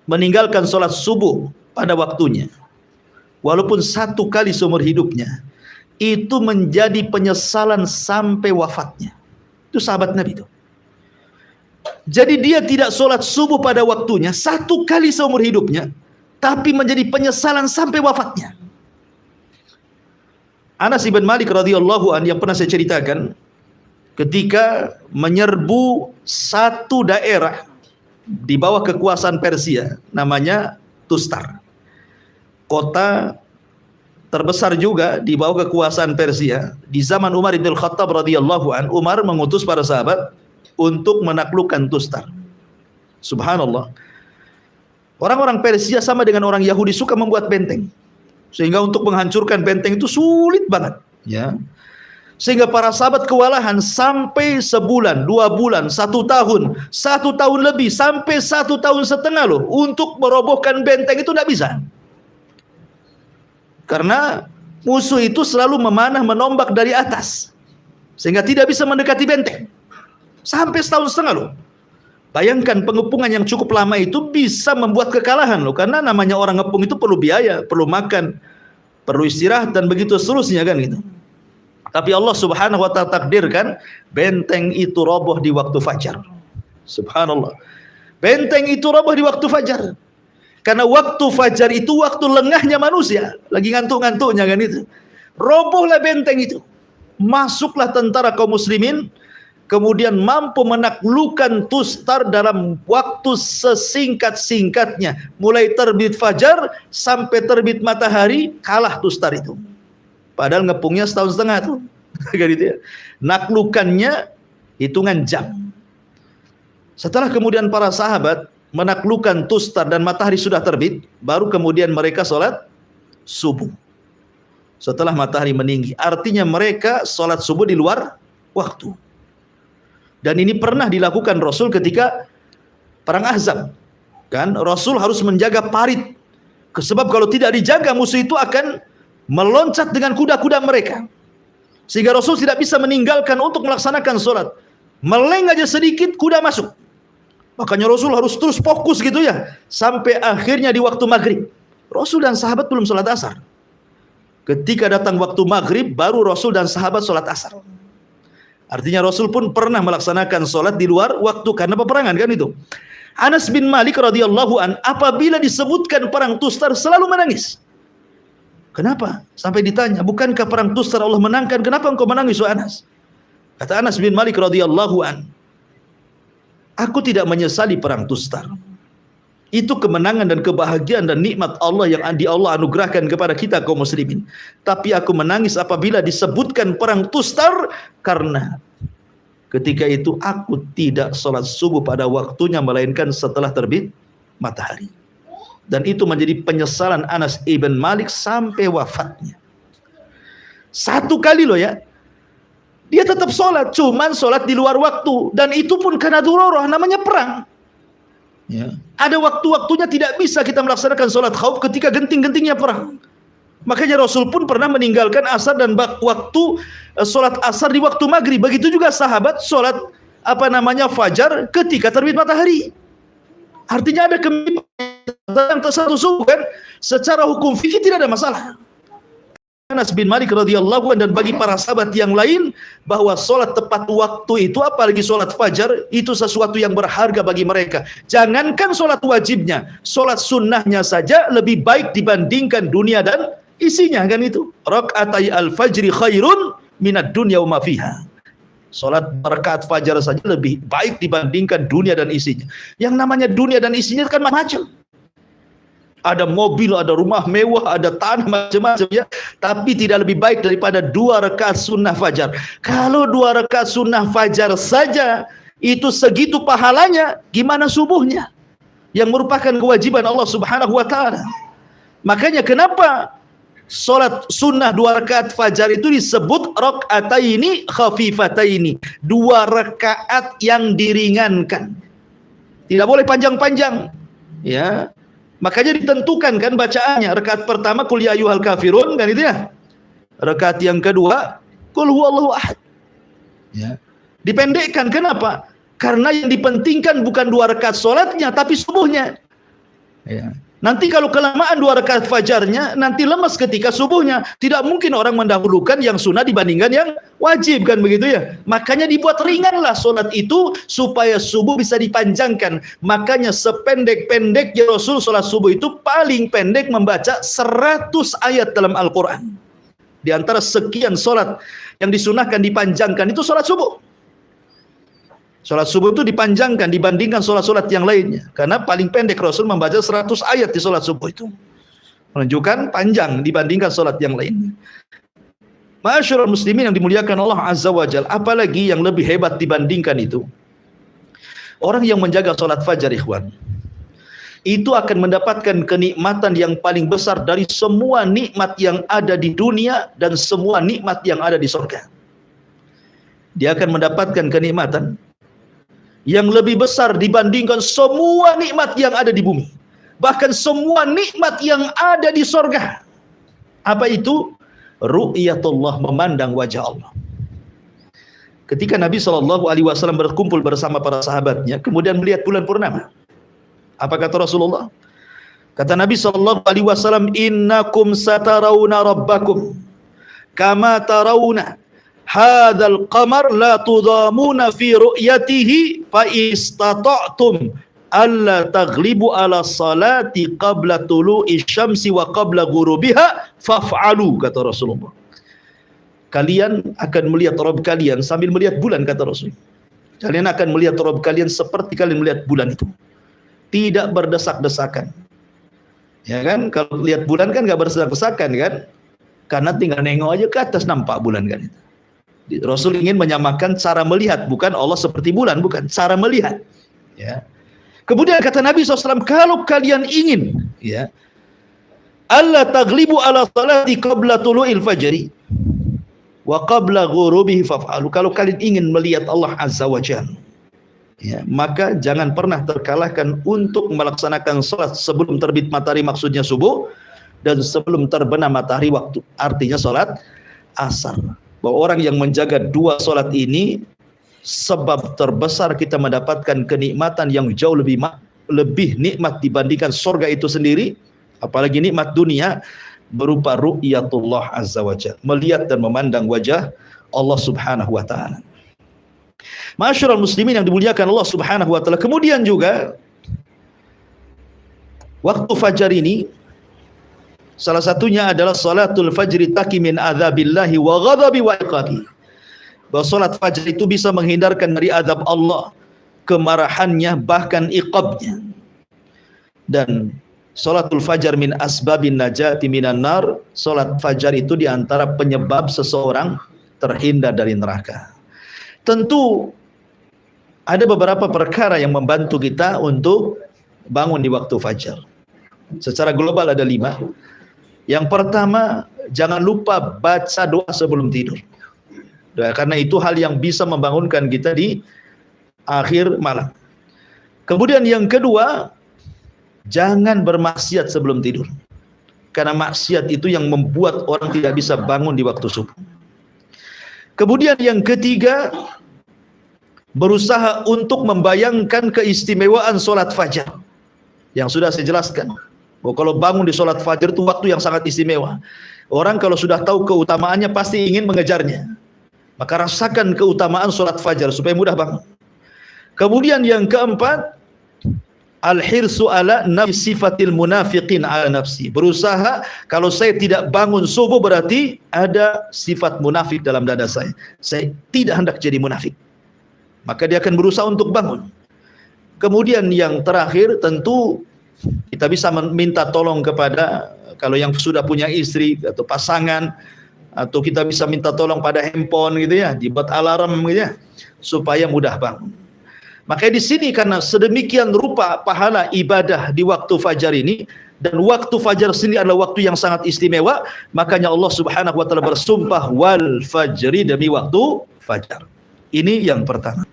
meninggalkan sholat subuh pada waktunya, walaupun satu kali seumur hidupnya, itu menjadi penyesalan sampai wafatnya. Itu sahabat Nabi itu. Jadi dia tidak sholat subuh pada waktunya satu kali seumur hidupnya, tapi menjadi penyesalan sampai wafatnya. Anas bin Malik radhiyallahu anhu yang pernah saya ceritakan, ketika menyerbu satu daerah di bawah kekuasaan Persia, namanya Tustar, kota terbesar juga di bawah kekuasaan Persia. Di zaman Umar bin Khattab radhiyallahu anhu, Umar mengutus para sahabat untuk menaklukkan Tustar. Subhanallah. Orang-orang Persia sama dengan orang Yahudi suka membuat benteng. Sehingga untuk menghancurkan benteng itu sulit banget, ya. Sehingga para sahabat kewalahan sampai sebulan, 2 bulan, 1 tahun, 1 tahun lebih, sampai 1 tahun setengah loh, untuk merobohkan benteng itu tidak bisa. Karena musuh itu selalu memanah menombak dari atas, sehingga tidak bisa mendekati benteng. Sampai 1 tahun setengah loh. Bayangkan pengepungan yang cukup lama itu bisa membuat kekalahan loh. Karena namanya orang ngepung itu perlu biaya, perlu makan, perlu istirahat, dan begitu seterusnya kan gitu. Tapi Allah Subhanahu wa ta'ala takdirkan benteng itu roboh di waktu fajar. Subhanallah. Benteng itu roboh di waktu fajar. Karena waktu fajar itu waktu lengahnya manusia, lagi ngantuk-ngantuknya kan itu. Robohlah benteng itu. Masuklah tentara kaum muslimin, kemudian mampu menaklukkan Tustar dalam waktu sesingkat-singkatnya. Mulai terbit fajar sampai terbit matahari, kalah Tustar itu. Padahal ngepungnya 1,5 tahun tuh. Gitu ya. Naklukannya hitungan jam. Setelah kemudian para sahabat menaklukkan Tustar dan matahari sudah terbit, baru kemudian mereka sholat subuh. Setelah matahari meninggi. Artinya mereka sholat subuh di luar waktu. Dan ini pernah dilakukan Rasul ketika perang Ahzab. Kan Rasul harus menjaga parit. Sebab kalau tidak dijaga, musuh itu akan meloncat dengan kuda-kuda mereka. Sehingga Rasul tidak bisa meninggalkan untuk melaksanakan sholat. Meleng aja sedikit, kuda masuk. Makanya Rasul harus terus fokus gitu ya. Sampai akhirnya di waktu maghrib. Rasul dan sahabat belum sholat asar. Ketika datang waktu maghrib, baru Rasul dan sahabat sholat asar. Artinya Rasul pun pernah melaksanakan sholat di luar waktu karena peperangan kan itu. Anas bin Malik radhiyallahu an apabila disebutkan perang Tustar selalu menangis. Kenapa? Sampai ditanya, bukankah perang Tustar Allah menangkan? Kenapa engkau menangis, wahai Anas? Kata Anas bin Malik radhiyallahu an, aku tidak menyesali perang Tustar. Itu kemenangan dan kebahagiaan dan nikmat Allah yang Allah anugerahkan kepada kita kaum muslimin. Tapi aku menangis apabila disebutkan perang Tustar, karena ketika itu aku tidak sholat subuh pada waktunya, melainkan setelah terbit matahari. Dan itu menjadi penyesalan Anas ibn Malik sampai wafatnya. 1 kali loh ya. Dia tetap sholat, cuman sholat di luar waktu, dan itu pun karena darurah, namanya perang. Ya. Ada waktu-waktunya tidak bisa kita melaksanakan sholat khauf ketika genting-gentingnya perang. Makanya Rasul pun pernah meninggalkan asar dan waktu sholat asar di waktu maghrib. Begitu juga sahabat sholat fajar ketika terbit matahari. Artinya ada kemimpinan satu subuh kan? Secara hukum fikih tidak ada masalah. Anas bin Malik radhiyallahu anhu dan bagi para sahabat yang lain bahwa sholat tepat waktu itu, apalagi sholat fajar, itu sesuatu yang berharga bagi mereka. Jangankan sholat wajibnya, sholat sunnahnya saja lebih baik dibandingkan dunia dan isinya, kan itu. Rakaatai al-fajri khairun minad dunya wa ma fiha. Sholat rakaat fajar saja lebih baik dibandingkan dunia dan isinya. Yang namanya dunia dan isinya kan macam-macam. Ada mobil, ada rumah mewah, ada tanah, macam-macam ya. Tapi tidak lebih baik daripada 2 rakaat sunnah fajar. Kalau 2 rakaat sunnah fajar saja itu segitu pahalanya, gimana subuhnya? Yang merupakan kewajiban Allah Subhanahu wa ta'ala. Makanya kenapa sholat sunnah 2 rakaat fajar itu disebut rak'ataini khafifataini, 2 rakaat yang diringankan. Tidak boleh panjang-panjang. Ya. Makanya ditentukan kan bacaannya. Rakaat pertama qul ya ayyuhal kafirun, kan itu ya. Rakaat yang kedua qul huwallahu ahad. Ya. Dipendekkan, kenapa? Karena yang dipentingkan bukan 2 rakaat salatnya tapi subuhnya. Ya. Nanti kalau kelamaan 2 rakaat fajarnya, nanti lemas ketika subuhnya. Tidak mungkin orang mendahulukan yang sunnah dibandingkan yang wajib, kan begitu ya. Makanya dibuat ringanlah solat itu supaya subuh bisa dipanjangkan. Makanya sependek-pendeknya Rasul solat subuh itu paling pendek membaca 100 ayat dalam Al-Quran. Di antara sekian solat yang disunahkan dipanjangkan itu solat subuh. Sholat subuh itu dipanjangkan dibandingkan sholat-sholat yang lainnya. Karena paling pendek Rasul membaca 100 ayat di sholat subuh itu. Menunjukkan panjang dibandingkan sholat yang lainnya. Ma'asyiral muslimin yang dimuliakan Allah Azza wa Jalla. Apalagi yang lebih hebat dibandingkan itu. Orang yang menjaga sholat fajar, ikhwan, itu akan mendapatkan kenikmatan yang paling besar dari semua nikmat yang ada di dunia dan semua nikmat yang ada di surga. Dia akan mendapatkan kenikmatan yang lebih besar dibandingkan semua nikmat yang ada di bumi. Bahkan semua nikmat yang ada di sorga. Apa itu? Ru'yatullah, memandang wajah Allah. Ketika Nabi SAW berkumpul bersama para sahabatnya, kemudian melihat bulan purnama. Apa kata Rasulullah? Kata Nabi SAW, innakum satarawna rabbakum kama tarawna hadzal qamar la tudamuna fi ru'yatihi fa istata'tum alla taghlibu ala salati qabla tulu'i syamsi wa qabla ghurubiha faf'alu, kata Rasulullah. Kalian akan melihat Rabb kalian sambil melihat bulan, kata Rasul. Kalian akan melihat Rabb kalian seperti kalian melihat bulan itu. Tidak berdesak-desakan. Ya kan? Kalau lihat bulan kan enggak berdesak-desakan kan? Karena tinggal nengok aja ke atas nampak bulan kan itu. Rasul ingin menyamakan cara melihat, bukan Allah seperti bulan, bukan, cara melihat. Ya. Kemudian kata Nabi SAW, kalau kalian ingin, ya, alla taglibu ala salati qabla tulu'il fajri wa qabla ghurubihi faf'alu. Kalau kalian ingin melihat Allah Azza wa Jalla, ya, maka jangan pernah terkalahkan untuk melaksanakan salat sebelum terbit matahari, maksudnya subuh, dan sebelum terbenam matahari waktu, artinya salat asar. Bahwa orang yang menjaga 2 salat ini sebab terbesar kita mendapatkan kenikmatan yang jauh lebih nikmat dibandingkan surga itu sendiri, apalagi nikmat dunia berupa ru'yatullah azza wa jalla, melihat dan memandang wajah Allah Subhanahu wa taala. Ma'asyiral muslimin yang dimuliakan Allah Subhanahu wa taala. Kemudian juga waktu fajar ini salah satunya adalah salatul fajri taqi min adzabillahi wa ghadabi wa iqabi. Bahwa salat fajar itu bisa menghindarkan dari azab Allah, kemarahannya, bahkan iqabnya. Dan salatul fajar min asbabin najati minan nar. Salat fajar itu diantara penyebab seseorang terhindar dari neraka. Tentu ada beberapa perkara yang membantu kita untuk bangun di waktu fajar. Secara global ada 5. Yang pertama, jangan lupa baca doa sebelum tidur. Karena itu hal yang bisa membangunkan kita di akhir malam. Kemudian yang kedua, jangan bermaksiat sebelum tidur. Karena maksiat itu yang membuat orang tidak bisa bangun di waktu subuh. Kemudian yang ketiga, berusaha untuk membayangkan keistimewaan sholat fajar. Yang sudah saya jelaskan. Kalau bangun di sholat fajar itu waktu yang sangat istimewa. Orang kalau sudah tahu keutamaannya pasti ingin mengejarnya. Maka rasakan keutamaan sholat fajar supaya mudah bangun. Kemudian yang keempat, al-hirsu ala nafsi sifatil munafiqin ala nafsi. Berusaha kalau saya tidak bangun subuh berarti ada sifat munafik dalam dada saya. Saya tidak hendak jadi munafik. Maka dia akan berusaha untuk bangun. Kemudian yang terakhir tentu kita bisa minta tolong kepada, kalau yang sudah punya istri atau pasangan, atau kita bisa minta tolong pada handphone gitu ya, dibuat alarm gitu ya, supaya mudah bangun. Makanya di sini karena sedemikian rupa pahala ibadah di waktu fajar ini, dan waktu fajar sendiri adalah waktu yang sangat istimewa, makanya Allah Subhanahu wa taala bersumpah wal fajri, demi waktu fajar. Ini yang pertama.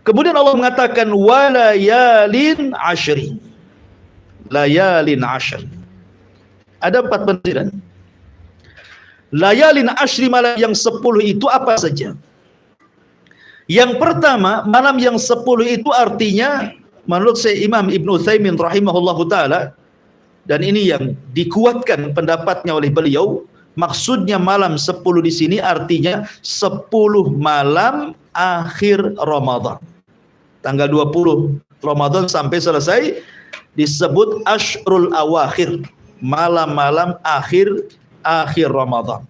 Kemudian Allah mengatakan walayalin ashri. Layalin ashri. Ada 4 penafsiran. Layalin ashri, malam yang 10 itu apa saja? Yang pertama, malam yang 10 itu artinya menurut saya Imam Ibnu Utsaimin rahimahullahu taala, dan ini yang dikuatkan pendapatnya oleh beliau, maksudnya malam 10 di sini artinya 10 malam akhir Ramadan. Tanggal 20 Ramadan sampai selesai disebut Ashrul Awakhir, malam-malam akhir Ramadan.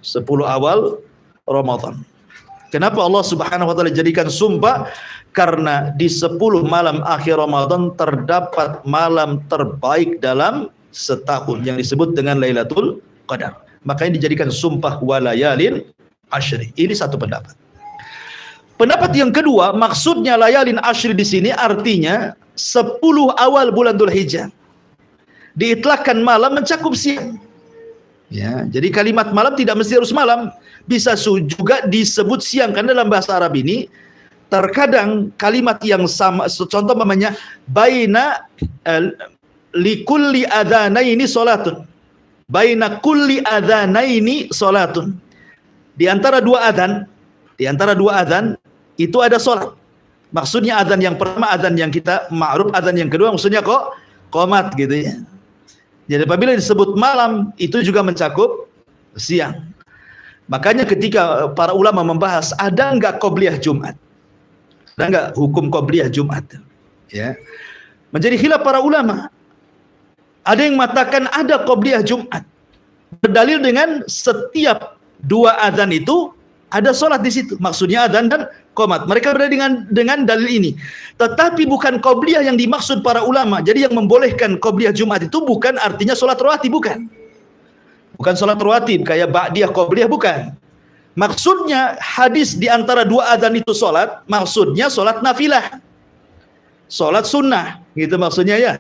10 awal Ramadan. Kenapa Allah Subhanahu wa taala jadikan sumpah? Karena di 10 malam akhir Ramadan terdapat malam terbaik dalam setahun yang disebut dengan Lailatul Qadar. Makanya dijadikan sumpah walayalin ashri. Ini satu pendapat. Pendapat yang kedua, maksudnya layalin ashri di sini artinya 10 awal bulan Dzulhijjah. Diitlakkan malam mencakup siang. Ya, jadi kalimat malam tidak mesti harus malam, bisa juga disebut siang, karena dalam bahasa Arab ini terkadang kalimat yang sama, contoh namanya baina likulli adzanaini salatun. Baina kulli adzanaini salatun. Di antara dua adzan itu ada salat. Maksudnya adzan yang pertama adzan yang kita ma'ruf, adzan yang kedua maksudnya qomat gitu ya. Jadi apabila disebut malam itu juga mencakup siang. Makanya ketika para ulama membahas ada enggak qobliyah Jumat? Ada enggak hukum qobliyah Jumat? Ya. Menjadi khilaf para ulama. Ada yang mengatakan ada qobliyah Jumat. Berdalil dengan setiap 2 azan itu ada sholat di situ. Maksudnya azan dan qomat. Mereka berdalil dengan dalil ini. Tetapi bukan qobliyah yang dimaksud para ulama. Jadi yang membolehkan qobliyah Jumat itu bukan artinya sholat rawatib, bukan. Bukan sholat rawatib kayak ba'diyah qobliyah, bukan. Maksudnya hadis di antara 2 azan itu sholat, maksudnya sholat nafilah, sholat sunnah, gitu maksudnya ya.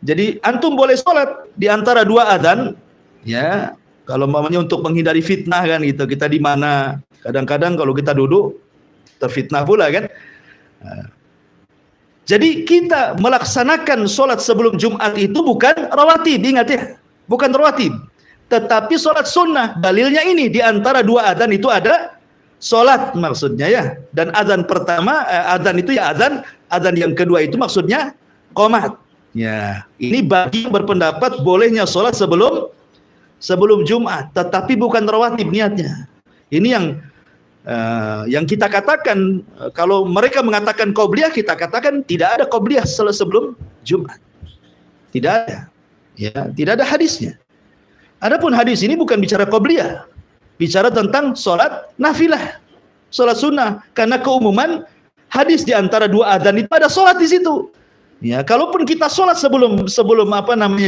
Jadi antum boleh sholat di antara 2 azan, ya. Kalau mamanya untuk menghindari fitnah kan gitu. Kita di mana? Kadang-kadang kalau kita duduk terfitnah pula kan. Jadi kita melaksanakan sholat sebelum Jumat itu bukan rawatib, ingat ya, bukan rawatib, tetapi sholat sunnah. Dalilnya ini di antara 2 azan itu ada sholat maksudnya ya. Dan azan pertama, azan itu ya azan yang kedua itu maksudnya qomat. Ya, ini bagi yang berpendapat bolehnya sholat sebelum Jumat, tetapi bukan rawatib niatnya. Ini yang kita katakan, kalau mereka mengatakan qobliyah, kita katakan tidak ada qobliyah sebelum Jumat. Tidak ada. Ya, tidak ada hadisnya. Adapun hadis ini bukan bicara qobliyah, bicara tentang sholat nafilah, sholat sunnah. Karena keumuman hadis di antara 2 azan itu ada sholat di situ. Ya, kalaupun kita sholat sebelum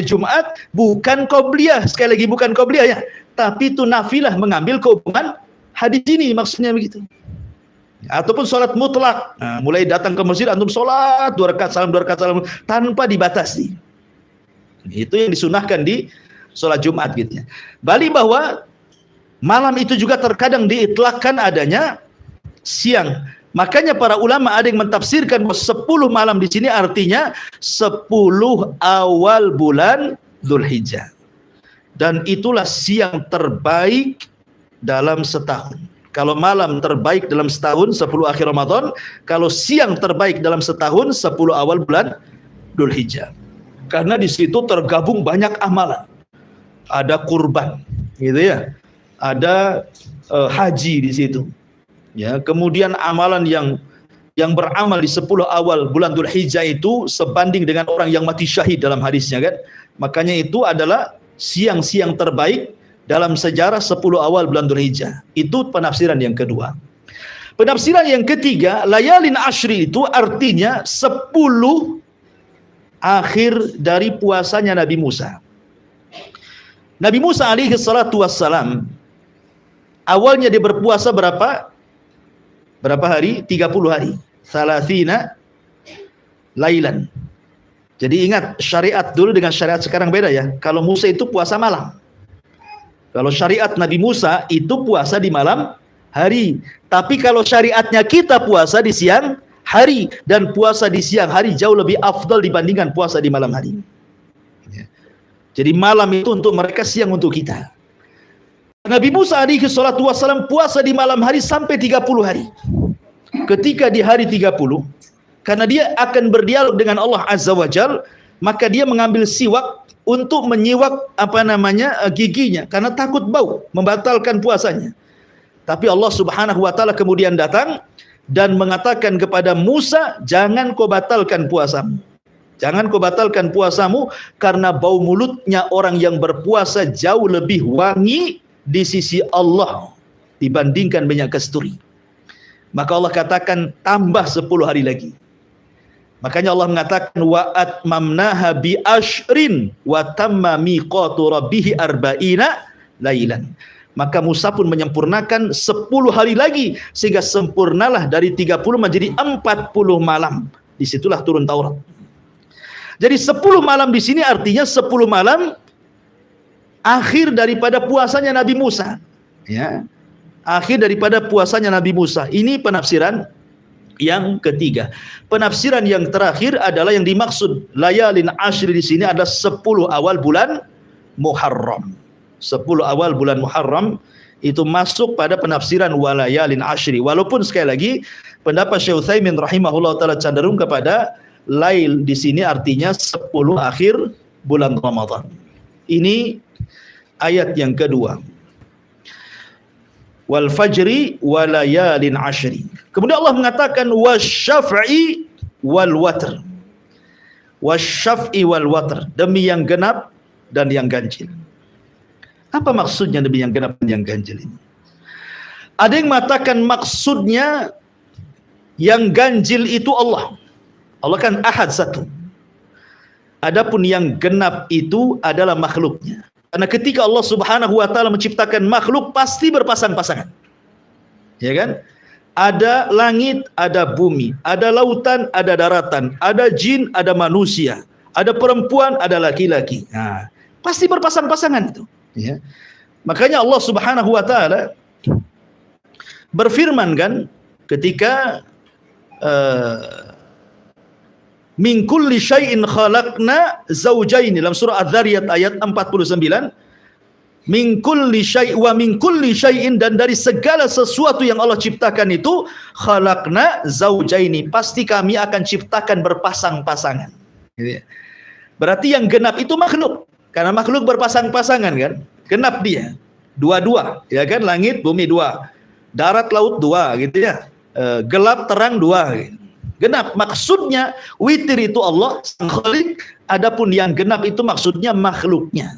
Jumat, bukan qobliyah, sekali lagi bukan qobliyah ya, tapi itu nafilah, mengambil keumuman hadis ini, maksudnya begitu. Ataupun sholat mutlak, nah, mulai datang ke masjid antum sholat 2 rakaat salam tanpa dibatasi. Itu yang disunahkan di sholat Jumat gitu ya. Balik bahwa Malam itu juga terkadang diitlakkan adanya siang. Makanya para ulama ada yang mentafsirkan bahwa 10 malam di sini artinya 10 awal bulan Dzulhijjah. Dan itulah siang terbaik dalam setahun. Kalau malam terbaik dalam setahun 10 akhir Ramadan, kalau siang terbaik dalam setahun 10 awal bulan Dzulhijjah. Karena di situ tergabung banyak amalan. Ada kurban, gitu ya. Ada haji di situ. Ya, kemudian amalan yang beramal di 10 awal bulan Dzulhijjah itu sebanding dengan orang yang mati syahid dalam hadisnya kan. Makanya itu adalah siang-siang terbaik dalam sejarah 10 awal bulan Dzulhijjah. Itu penafsiran yang kedua. Penafsiran yang ketiga, layalin ashri itu artinya 10 akhir dari puasanya Nabi Musa. Nabi Musa alaihi salatu wassalam awalnya dia berpuasa berapa hari? 30 hari. Salasina lailan. Jadi ingat, syariat dulu dengan syariat sekarang beda ya. Kalau Musa itu puasa malam. Kalau syariat Nabi Musa itu puasa di malam hari. Tapi kalau syariatnya kita puasa di siang hari. Dan puasa di siang hari jauh lebih afdal dibandingkan puasa di malam hari. Jadi malam itu untuk mereka, siang untuk kita. Nabi Musa alaihi salatu wassalam puasa di malam hari sampai 30 hari. Ketika di hari 30, karena dia akan berdialog dengan Allah Azza wa Jal, maka dia mengambil siwak untuk menyiwak giginya karena takut bau, membatalkan puasanya. Tapi Allah Subhanahu wa taala kemudian datang dan mengatakan kepada Musa, jangan kau batalkan puasamu. Jangan kau batalkan puasamu karena bau mulutnya orang yang berpuasa jauh lebih wangi di sisi Allah dibandingkan minyak kasturi. Maka Allah katakan tambah 10 hari lagi. Makanya Allah mengatakan wa atmamnaha bi ashrin wa tamma miqatu rabbih arba'ina lailan. Maka Musa pun menyempurnakan 10 hari lagi sehingga sempurnalah dari 30 menjadi 40 malam. Disitulah turun Taurat. Jadi 10 malam di sini artinya 10 malam akhir daripada puasanya Nabi Musa. Ya. Akhir daripada puasanya Nabi Musa. Ini penafsiran yang ketiga. Penafsiran yang terakhir adalah yang dimaksud layalin ashri di sini adalah 10 awal bulan Muharram. 10 awal bulan Muharram itu masuk pada penafsiran walayalin ashri. Walaupun sekali lagi pendapat Syekh Utsaimin rahimahullah taala cenderung kepada lail di sini artinya 10 akhir bulan Ramadan. Ini ayat yang kedua. Wal fajri walayalin ashri. Kemudian Allah mengatakan wasyaf'i wal watr. Wasyaf'i wal watr, demi yang genap dan yang ganjil. Apa maksudnya demi yang genap dan yang ganjil ini? Ada yang mengatakan maksudnya yang ganjil itu Allah. Allah kan ahad satu. Adapun yang genap itu adalah makhluknya. Karena ketika Allah Subhanahu wa taala menciptakan makhluk pasti berpasang-pasangan. Ya kan? Ada langit, ada bumi, ada lautan, ada daratan, ada jin, ada manusia, ada perempuan, ada laki-laki. Nah, pasti berpasang-pasangan itu, ya. Makanya Allah Subhanahu wa taala berfirman kan ketika min kulli syai'in khalaqna zawjayn dalam surah Az-Zariyat ayat 49. Min kulli syai' wa min kulli syai'in, dan dari segala sesuatu yang Allah ciptakan itu khalaqna zawjaini, pasti kami akan ciptakan berpasang-pasangan. Berarti yang genap itu makhluk. Karena makhluk berpasang-pasangan kan? Genap dia. Dua-dua, ya kan? Langit, bumi dua. Darat, laut dua gitu ya. Gelap, terang dua gitu. Genap maksudnya witir itu Allah sang Khalik, adapun yang genap itu maksudnya makhluknya.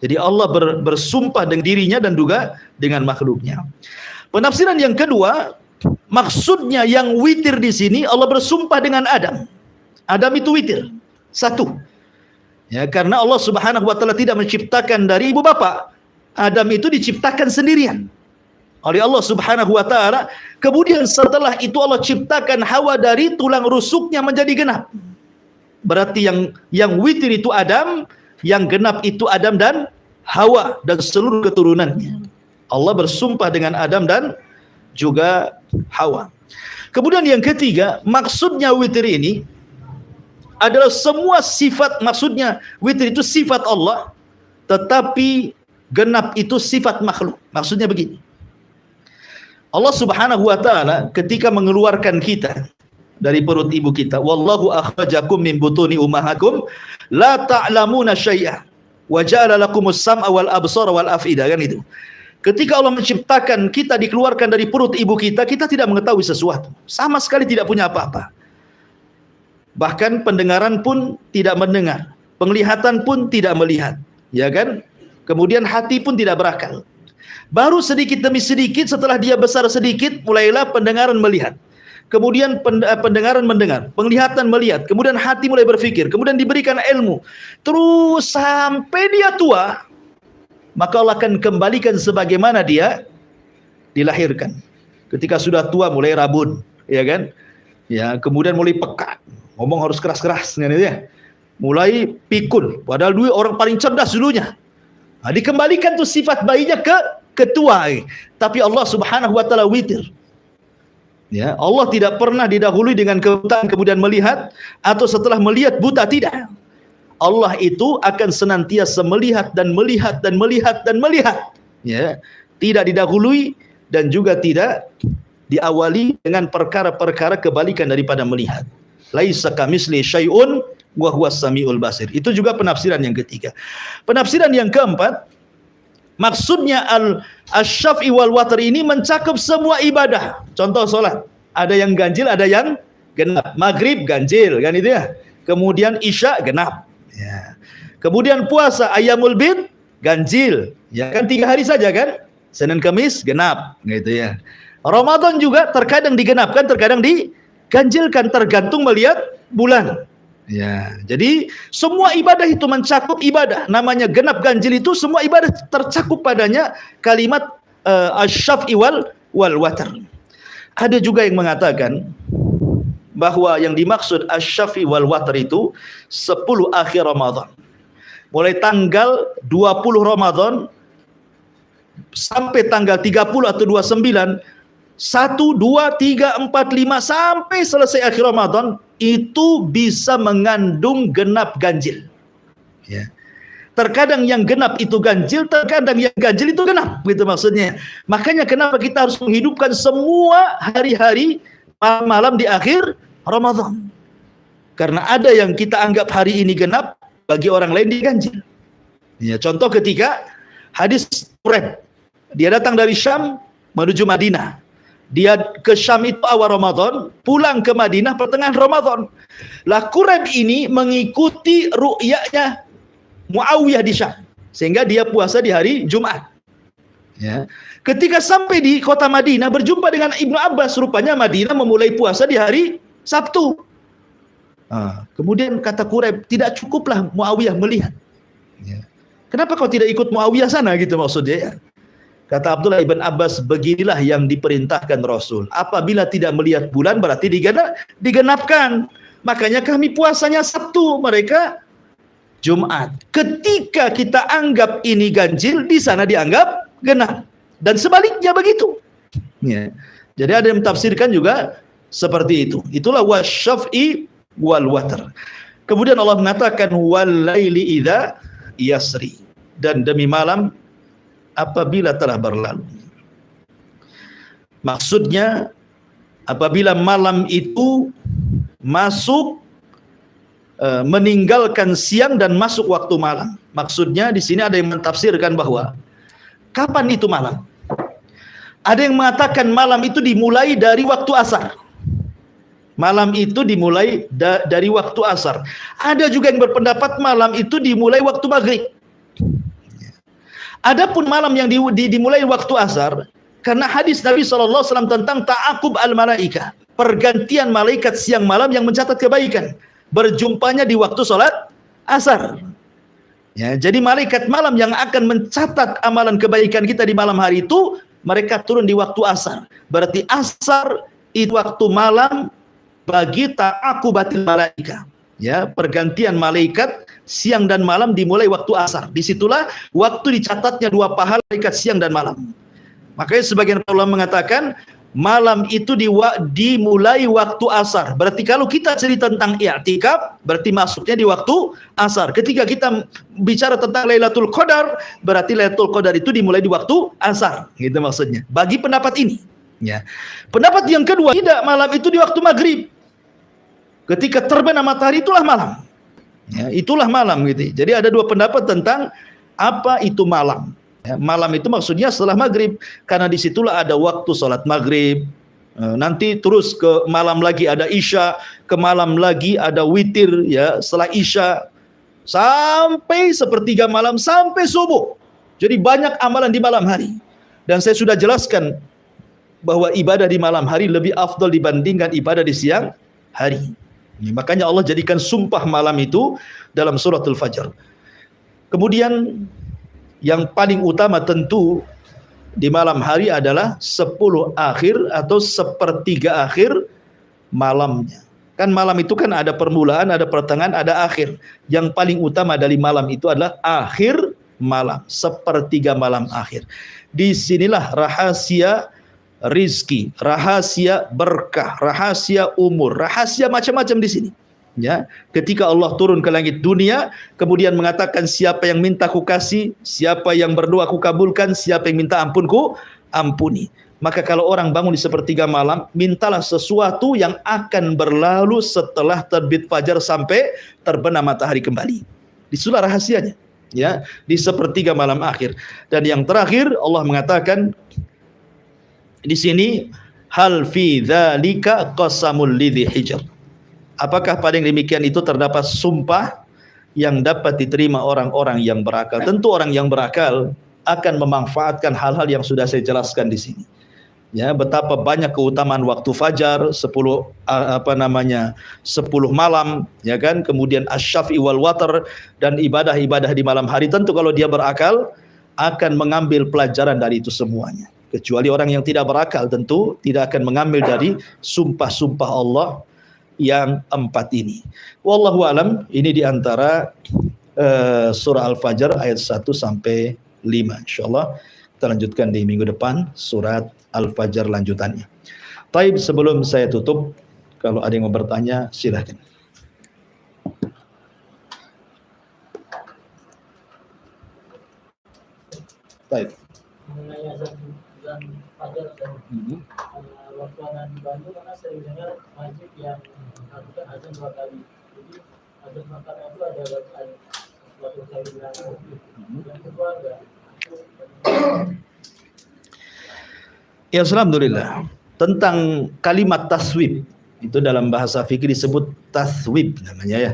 Jadi Allah bersumpah dengan dirinya dan juga dengan makhluknya. Penafsiran yang kedua, maksudnya yang witir di sini Allah bersumpah dengan Adam. Adam itu witir, satu. Ya, karena Allah Subhanahu wa taala tidak menciptakan dari ibu bapak. Adam itu diciptakan sendirian oleh Allah Subhanahu wa taala. Kemudian setelah itu Allah ciptakan Hawa dari tulang rusuknya menjadi genap. Berarti yang witir itu Adam, yang genap itu Adam dan Hawa dan seluruh keturunannya. Allah bersumpah dengan Adam dan juga Hawa. Kemudian yang ketiga, maksudnya witir ini adalah semua sifat, maksudnya witir itu sifat Allah, tetapi genap itu sifat makhluk. Maksudnya begini, Allah Subhanahu wa taala ketika mengeluarkan kita dari perut ibu kita, wallahu akhrajakum min butuni ummahakum la ta'lamuna syai'a wa ja'ala lakumus sam'a wal absara wal af'idah, kan itu. Ketika Allah menciptakan kita dikeluarkan dari perut ibu kita, kita tidak mengetahui sesuatu, sama sekali tidak punya apa-apa. Bahkan pendengaran pun tidak mendengar, penglihatan pun tidak melihat, ya kan? Kemudian hati pun tidak berakal. Baru sedikit demi sedikit setelah dia besar sedikit, mulailah pendengaran melihat. Kemudian pendengaran mendengar, penglihatan melihat, kemudian hati mulai berpikir, kemudian diberikan ilmu. Terus sampai dia tua, maka Allah akan kembalikan sebagaimana dia dilahirkan. Ketika sudah tua mulai rabun, ya kan? Ya, kemudian mulai peka, ngomong harus keras-keras, ya. Mulai pikun, padahal dulu orang paling cerdas dulunya. Nah, dikembalikan tuh sifat bayinya ke ketua. Tapi Allah Subhanahu wa taala witir. Ya, Allah tidak pernah didahului dengan kebutaan kemudian melihat, atau setelah melihat buta, tidak. Allah itu akan senantiasa melihat dan melihat dan melihat dan melihat, ya, tidak didahului dan juga tidak diawali dengan perkara-perkara kebalikan daripada melihat. Laisa kamitsli syai'un wa huwas samiul basir. Itu juga penafsiran yang ketiga. Penafsiran yang keempat, maksudnya al-syaf'i wal watr ini mencakup semua ibadah. Contoh salat, ada yang ganjil, ada yang genap. Maghrib ganjil, kan itu ya. Kemudian isya genap. Ya. Kemudian puasa ayyamul bid ganjil, ya kan 3 hari saja kan, Senin Kamis genap, gitu ya. Ramadan juga terkadang digenapkan, terkadang diganjilkan, tergantung melihat bulan. Ya, jadi semua ibadah itu mencakup ibadah. Namanya genap ganjil itu semua ibadah tercakup padanya kalimat asy-syaf'i wal watr. Ada juga yang mengatakan bahwa yang dimaksud asy-syaf'i wal watr itu 10 akhir Ramadan. Mulai tanggal 20 Ramadan sampai tanggal 30 atau 29, 1, 2, 3, 4, 5 sampai selesai akhir Ramadan itu bisa mengandung genap ganjil. Ya. Terkadang yang genap itu ganjil, terkadang yang ganjil itu genap, gitu maksudnya. Makanya kenapa kita harus menghidupkan semua hari-hari malam di akhir Ramadan. Karena ada yang kita anggap hari ini genap, bagi orang lain diganjil. Ya, contoh ketika hadis Quraib, dia datang dari Syam menuju Madinah. Dia ke Syam itu awal Ramadan, pulang ke Madinah pertengahan Ramadan. Lah Quraib ini mengikuti ru'yahnya Muawiyah di Syam, sehingga dia puasa di hari Jumat. Ya. Ketika sampai di kota Madinah berjumpa dengan Ibnu Abbas, rupanya Madinah memulai puasa di hari Sabtu. Kemudian kata Quraib, tidak cukuplah Muawiyah melihat. Ya. Kenapa kau tidak ikut Muawiyah sana, gitu maksudnya ya. Kata Abdullah ibn Abbas, beginilah yang diperintahkan Rasul. Apabila tidak melihat bulan berarti digenapkan. Makanya kami puasanya Sabtu, mereka Jumat. Ketika kita anggap ini ganjil, di sana dianggap genap. Dan sebaliknya begitu. Ya. Jadi ada yang mentafsirkan juga seperti itu. Itulah wasyaf'i wal watr. Kemudian Allah mengatakan wal laili idza yasri, dan demi malam apabila telah berlalu. Maksudnya apabila malam itu masuk meninggalkan siang dan masuk waktu malam. Maksudnya di sini ada yang mentafsirkan bahwa kapan itu malam? Ada yang mengatakan malam itu dimulai dari waktu asar. Malam itu dimulai dari waktu asar. Ada juga yang berpendapat malam itu dimulai waktu maghrib. Adapun malam yang dimulai waktu asar, karena hadis Nabi SAW tentang ta'aqub al-malaika, pergantian malaikat siang malam yang mencatat kebaikan, berjumpanya di waktu sholat asar. Ya, jadi malaikat malam yang akan mencatat amalan kebaikan kita di malam hari itu, mereka turun di waktu asar. Berarti asar itu waktu malam bagi ta'aqubatil malaika. Ya, pergantian malaikat siang dan malam dimulai waktu asar. Disitulah waktu dicatatnya 2 pahala malaikat siang dan malam. Makanya sebagian ulama mengatakan malam itu dimulai waktu asar. Berarti kalau kita cerita tentang i'tikaf, berarti masuknya di waktu asar. Ketika kita bicara tentang Lailatul Qadar, berarti Lailatul Qadar itu dimulai di waktu asar. Gitu maksudnya. Bagi pendapat ini. Ya. Pendapat yang kedua, tidak, malam itu di waktu maghrib. Ketika terbenam matahari itulah malam. Ya, itulah malam gitu. Jadi ada dua pendapat tentang apa itu malam. Ya, malam itu maksudnya setelah maghrib, karena disitulah ada waktu sholat maghrib. Nanti terus ke malam lagi ada isya, ke malam lagi ada witir, ya setelah isya sampai sepertiga malam sampai subuh. Jadi banyak amalan di malam hari. Dan saya sudah jelaskan bahwa ibadah di malam hari lebih afdal dibandingkan ibadah di siang hari. Makanya Allah jadikan sumpah malam itu dalam suratul Fajr. Kemudian yang paling utama tentu di malam hari adalah 10 akhir atau sepertiga akhir malamnya. Kan malam itu kan ada permulaan, ada pertengahan, ada akhir. Yang paling utama dari malam itu adalah akhir malam, sepertiga malam akhir. Disinilah rahasia rizki, rahasia berkah, rahasia umur, rahasia macam-macam di sini. Ya, ketika Allah turun ke langit dunia, kemudian mengatakan siapa yang minta ku kasih, siapa yang berdoa ku kabulkan, siapa yang minta ampun ku ampuni. Maka kalau orang bangun di sepertiga malam, mintalah sesuatu yang akan berlalu setelah terbit fajar sampai terbenam matahari kembali. Disitulah rahasianya, ya, di sepertiga malam akhir. Dan yang terakhir Allah mengatakan di sini, hal fi dzalika qasamul lidzi hijr. Apakah pada yang demikian itu terdapat sumpah yang dapat diterima orang-orang yang berakal? Tentu orang yang berakal akan memanfaatkan hal-hal yang sudah saya jelaskan di sini. Ya, betapa banyak keutamaan waktu fajar, 10 malam, ya kan? Kemudian asy-syaf'i wal watr dan ibadah-ibadah di malam hari. Tentu kalau dia berakal akan mengambil pelajaran dari itu semuanya. Kecuali orang yang tidak berakal tentu tidak akan mengambil dari sumpah-sumpah Allah yang 4 ini. Wallahu alam, ini diantara surah Al-Fajr ayat 1 sampai 5. Insyaallah kita lanjutkan di minggu depan surat Al-Fajr lanjutannya. Taib, sebelum saya tutup, kalau ada yang mau bertanya silahkan. Taib. Mengenai azan fajar dan waktu anak di Bandung, karena sering dengar masjid yang melakukan azan 2 kali. Jadi azan pertama itu ada bacaan suatu kali yang kedua ada. Ya, alhamdulillah. Tentang kalimat taswib, itu dalam bahasa fikih disebut taswib namanya, ya.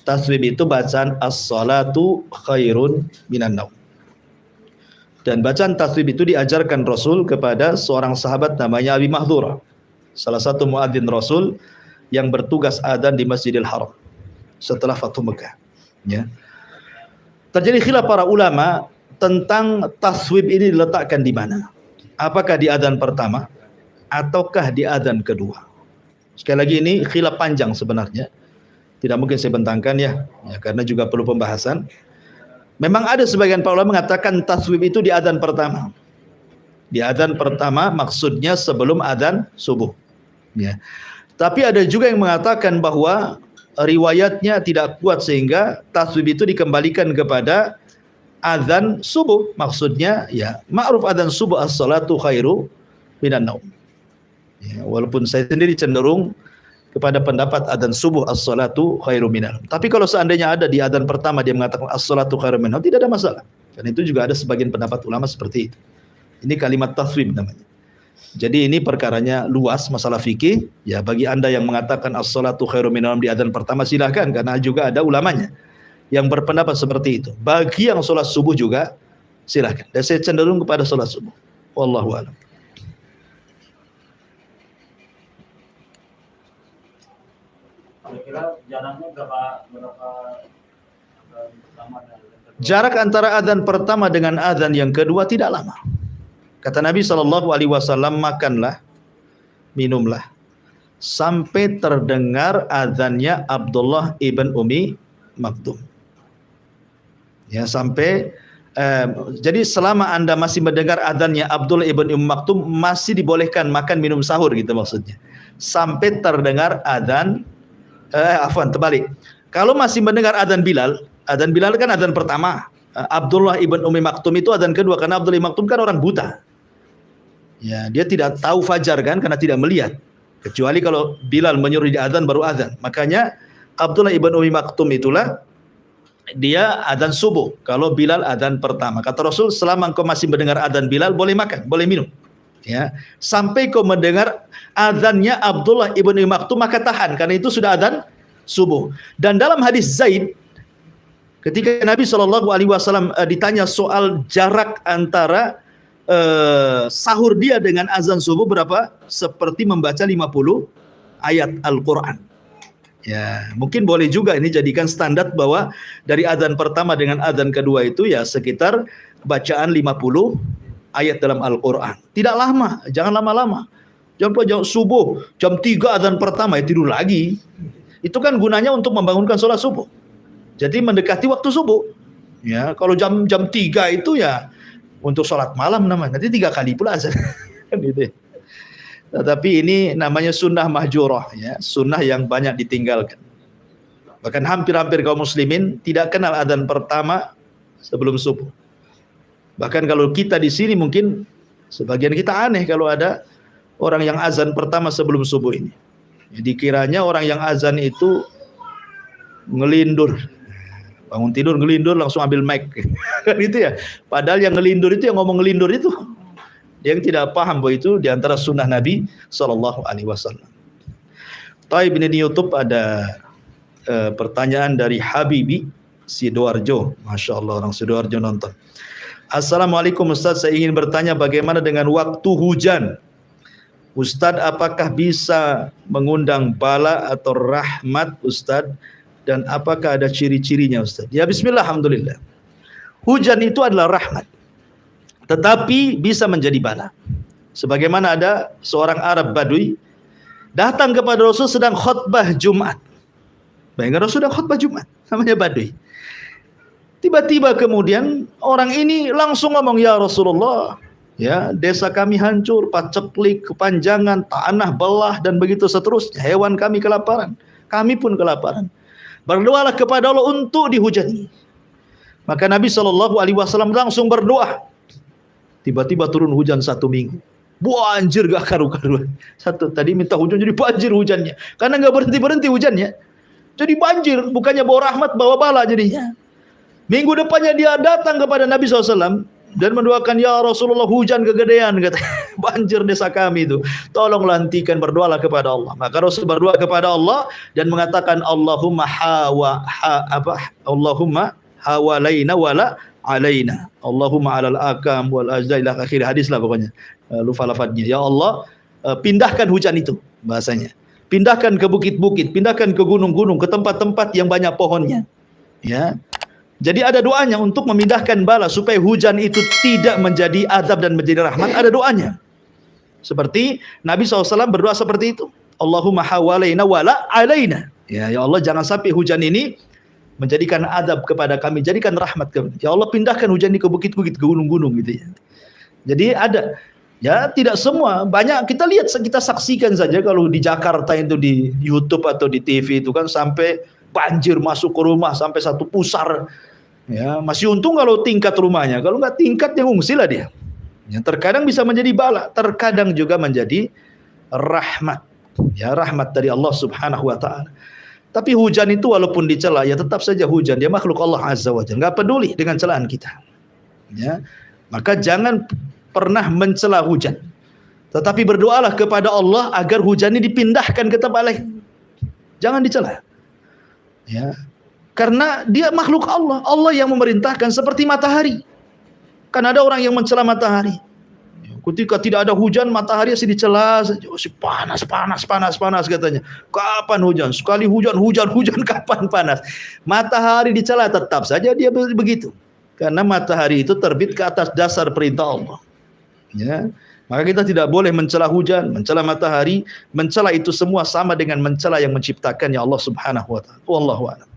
Taswib itu bacaan as-salatu khairun minan naum. Dan bacaan taswib itu diajarkan Rasul kepada seorang sahabat namanya Abi Mahdhurah, salah satu muadzin Rasul yang bertugas adzan di Masjidil Haram setelah Fathu Mekah. Ya. Terjadi khilaf para ulama tentang taswib ini diletakkan di mana. Apakah di adzan pertama ataukah di adzan kedua? Sekali lagi ini khilaf panjang sebenarnya. Tidak mungkin saya bentangkan ya karena juga perlu pembahasan. Memang ada sebagian para ulama mengatakan taswib itu di adzan pertama. Di adzan pertama maksudnya sebelum adzan subuh. Ya. Tapi ada juga yang mengatakan bahwa riwayatnya tidak kuat sehingga taswib itu dikembalikan kepada adzan subuh. Maksudnya ya ma'ruf adzan subuh as-salatu khairu minan naum. Ya, walaupun saya sendiri cenderung kepada pendapat adzan subuh as-salatu khairu minan naum. Tapi kalau seandainya ada di adzan pertama dia mengatakan as-salatu khairu minan naum, tidak ada masalah. Dan itu juga ada sebagian pendapat ulama seperti itu. Ini kalimat taswib namanya. Jadi ini perkaranya luas masalah fikih. Ya, bagi Anda yang mengatakan as-salatu khairu minan naum di adzan pertama silahkan, karena juga ada ulamanya yang berpendapat seperti itu. Bagi yang sholat subuh juga silahkan. Dan saya cenderung kepada sholat subuh. Wallahu a'lam. Kira-kira jaraknya berapa lama? Jarak antara adzan pertama dengan adzan yang kedua tidak lama. Kata Nabi SAW, makanlah, minumlah sampai terdengar adzannya Abdullah ibn Umi Maktum. Ya, sampai Jadi selama Anda masih mendengar adzannya Abdullah ibn Maktum, masih dibolehkan makan minum sahur gitu maksudnya. Sampai terdengar adzan terbalik. Kalau masih mendengar adzan Bilal kan adzan pertama. Abdullah ibn Maktum itu adzan kedua, karena Abdullah ibn Maktum kan orang buta. Ya, dia tidak tahu fajar kan karena tidak melihat. Kecuali kalau Bilal menyuruh dia adzan baru adzan. Makanya Abdullah ibn Maktum itulah dia adzan subuh kalau Bilal adzan pertama. Kata Rasul, selama engkau masih mendengar adzan Bilal, boleh makan, boleh minum. Ya, sampai kau mendengar adzannya Abdullah ibn Maktum, maka tahan, karena itu sudah adzan subuh. Dan dalam hadis Zaid, ketika Nabi SAW ditanya soal jarak antara sahur dia dengan azan subuh berapa? Seperti membaca 50 ayat Al-Quran. Ya, mungkin boleh juga ini jadikan standar bahwa dari azan pertama dengan azan kedua itu ya sekitar bacaan 50 ayat dalam Al-Quran. Tidak lama, jangan lama-lama. Jam subuh, jam 3 azan pertama ya tidur lagi. Itu kan gunanya untuk membangunkan sholat subuh. Jadi mendekati waktu subuh. Ya, kalau jam 3 itu ya untuk sholat malam namanya. Nanti 3 kali pula azan. Gitu. Tetapi ini namanya sunnah mahjurah, ya, sunnah yang banyak ditinggalkan. Bahkan hampir-hampir kaum muslimin tidak kenal adzan pertama sebelum subuh. Bahkan kalau kita di sini mungkin sebagian kita aneh kalau ada orang yang azan pertama sebelum subuh ini. Jadi kiranya orang yang azan itu ngelindur. Bangun tidur ngelindur langsung ambil mic. Kan itu ya. Padahal yang ngelindur itu, yang ngomong ngelindur itu, yang tidak paham bahwa itu diantara sunnah Nabi SAW. Taib ini di YouTube ada pertanyaan dari Habibi Sidoarjo. Masya Allah, orang Sidoarjo nonton. Assalamualaikum Ustaz, saya ingin bertanya bagaimana dengan waktu hujan. Ustaz, apakah bisa mengundang bala atau rahmat Ustaz? Dan apakah ada ciri-cirinya Ustaz? Ya bismillah, alhamdulillah. Hujan itu adalah rahmat, tetapi bisa menjadi bala. Sebagaimana ada seorang Arab Badui datang kepada Rasul sedang khutbah Jumat. Bayangkan Rasul sedang khutbah Jumat, namanya Badui. Tiba-tiba kemudian orang ini langsung ngomong, ya Rasulullah, ya desa kami hancur, paceklik, kepanjangan, tanah belah dan begitu seterusnya. Hewan kami kelaparan, kami pun kelaparan. Berdoalah kepada Allah untuk dihujani. Maka Nabi SAW langsung berdoa. Tiba-tiba turun hujan 1 minggu. Banjir gak karu-karuan. Tadi minta hujan jadi banjir hujannya. Karena gak berhenti-berhenti hujannya. Jadi banjir. Bukannya bawa rahmat, bawa bala jadinya. Minggu depannya dia datang kepada Nabi SAW. Dan mendoakan, ya Rasulullah hujan kegedean, kata, banjir desa kami itu, tolonglah hentikan, berdoalah kepada Allah. Maka Rasul berdoa kepada Allah dan mengatakan Allahumma Allahumma hawalaina wala alaina, Allahumma alal akam wal ajdail, akhir hadis lah pokoknya, lupa lafadznya. Ya Allah, pindahkan hujan itu, bahasanya, pindahkan ke bukit-bukit, pindahkan ke gunung-gunung, ke tempat-tempat yang banyak pohonnya. Ya. Jadi ada doanya untuk memindahkan bala supaya hujan itu tidak menjadi azab dan menjadi rahmat. Ada doanya. Seperti Nabi SAW berdoa seperti itu. Allahumma hawalaina wala alaina. Ya Allah, jangan sampai hujan ini menjadikan azab kepada kami, jadikan rahmat kepada. Ya Allah, pindahkan hujan ini ke bukit-bukit, ke gunung-gunung gitu ya. Jadi ada. Ya tidak semua, banyak kita lihat, kita saksikan saja kalau di Jakarta itu di YouTube atau di TV itu kan sampai banjir masuk ke rumah sampai 1 pusar. Ya, masih untung kalau tingkat rumahnya. Kalau nggak tingkat, yang ngungsi lah dia. Ya, terkadang bisa menjadi bala, terkadang juga menjadi rahmat. Ya, rahmat dari Allah Subhanahu wa taala. Tapi hujan itu walaupun dicela, ya tetap saja hujan. Dia makhluk Allah Azza wa Jalla. Nggak peduli dengan celaan kita. Ya. Maka jangan pernah mencela hujan. Tetapi berdoalah kepada Allah agar hujan ini dipindahkan ke tempat lain. Jangan dicela. Ya, karena dia makhluk Allah. Allah yang memerintahkan, seperti matahari. Kan ada orang yang mencela matahari. Ketika tidak ada hujan, matahari masih dicela saja. Oh, panas katanya. Kapan hujan? Sekali hujan, kapan panas? Matahari dicela, tetap saja dia begitu. Karena matahari itu terbit ke atas dasar perintah Allah. Ya. Maka kita tidak boleh mencela hujan, mencela matahari, mencela itu semua sama dengan mencela yang menciptakannya Allah Subhanahu wa taala. Wallahu a'lam.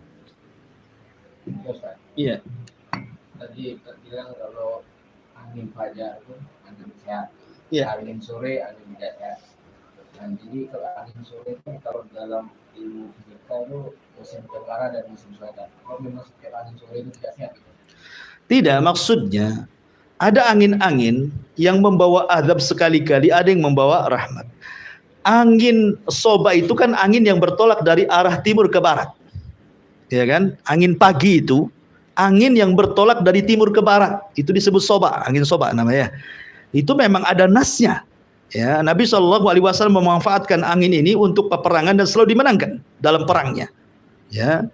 Iya. tadi bilang kalau angin fajar itu angin sehat, angin sore angin tidak sehat. Dan jadi kalau angin sore itu kalau dalam ilmu fisika itu musim tenggara dan musim selatan. Kalau memang setiap angin sore itu tidak sehat. Tidak, maksudnya ada angin-angin yang membawa azab sekali-kali, ada yang membawa rahmat. Angin soba itu kan angin yang bertolak dari arah timur ke barat, ya kan? Angin pagi itu angin yang bertolak dari timur ke barat, itu disebut soba, angin soba namanya. Itu memang ada nasnya. Ya, Nabi SAW memanfaatkan angin ini untuk peperangan dan selalu dimenangkan dalam perangnya. Ya.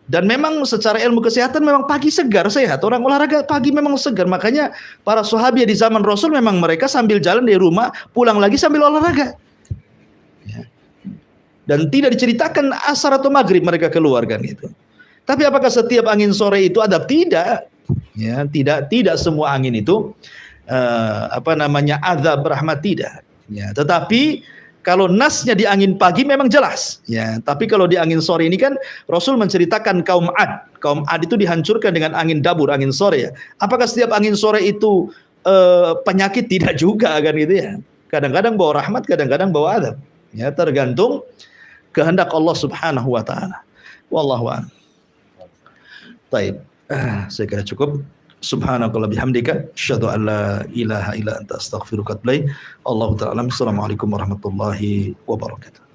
Dan memang secara ilmu kesehatan memang pagi segar, sehat. Orang olahraga pagi memang segar. Makanya para sahabat di zaman Rasul memang mereka sambil jalan di rumah, pulang lagi sambil olahraga. Ya. Dan tidak diceritakan asar atau maghrib mereka keluar kan itu. Tapi apakah setiap angin sore itu adab? Tidak. Ya, tidak semua angin itu azab rahmat, tidak. Ya, tetapi kalau nasnya di angin pagi memang jelas. Ya, tapi kalau di angin sore ini kan Rasul menceritakan kaum Ad. Kaum Ad itu dihancurkan dengan angin dabur, angin sore ya. Apakah setiap angin sore itu penyakit? Tidak juga kan gitu ya. Kadang-kadang bawa rahmat, kadang-kadang bawa azab. Ya, tergantung kehendak Allah Subhanahu wa taala. Wallahu a'lam. Baik, saya kira cukup. Subhanakallah bihamdika asyhadu an la ilaha illa anta astaghfiruka wa atubu ilaik. Allahu ta'ala. Assalamualaikum warahmatullahi wabarakatuh.